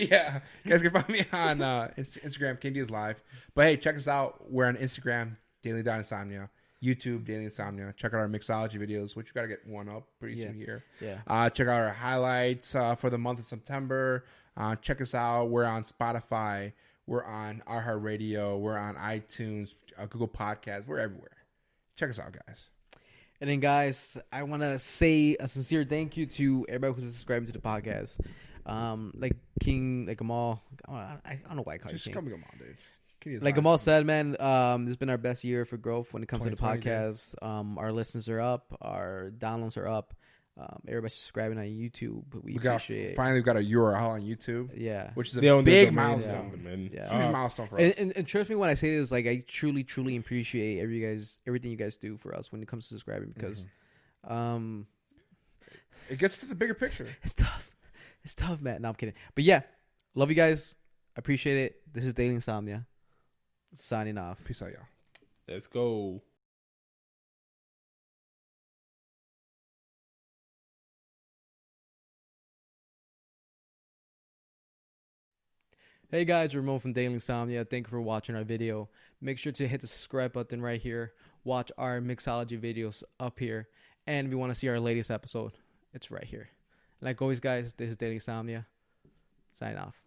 Yeah, you guys can find me on Instagram, KingDiaz Live. But hey, check us out. We're on Instagram, Daily Insomnia, YouTube, Daily Insomnia. Check out our mixology videos, which we got to get one up pretty soon here. Yeah. Check out our highlights for the month of September. Check us out. We're on Spotify. We're on iHeartRadio. We're on iTunes, Google Podcasts. We're everywhere. Check us out, guys. And then, guys, I want to say a sincere thank you to everybody who's subscribing to the podcast. Like Gamal. I don't know why I call you King. Just call me Gamal, dude. Like Gamal said, man, this has been our best year for growth when it comes to the 2020, podcast. Our listens are up. Our downloads are up. Everybody's subscribing on YouTube. We appreciate it. Finally, we've got a URL on YouTube. Yeah. Which is a big milestone. Man. Yeah. Huge milestone for us. And trust me when I say this, like I truly appreciate everything you guys do for us when it comes to subscribing because it gets to the bigger picture. It's tough, man. No, I'm kidding. But yeah, love you guys. I appreciate it. This is Daily Insomnia. Signing off. Peace out, y'all. Let's go. Hey guys, Ramon from Daily Insomnia. Thank you for watching our video. Make sure to hit the subscribe button right here. Watch our mixology videos up here. And if you want to see our latest episode, it's right here. Like always, guys, this is Daily Insomnia. Sign off.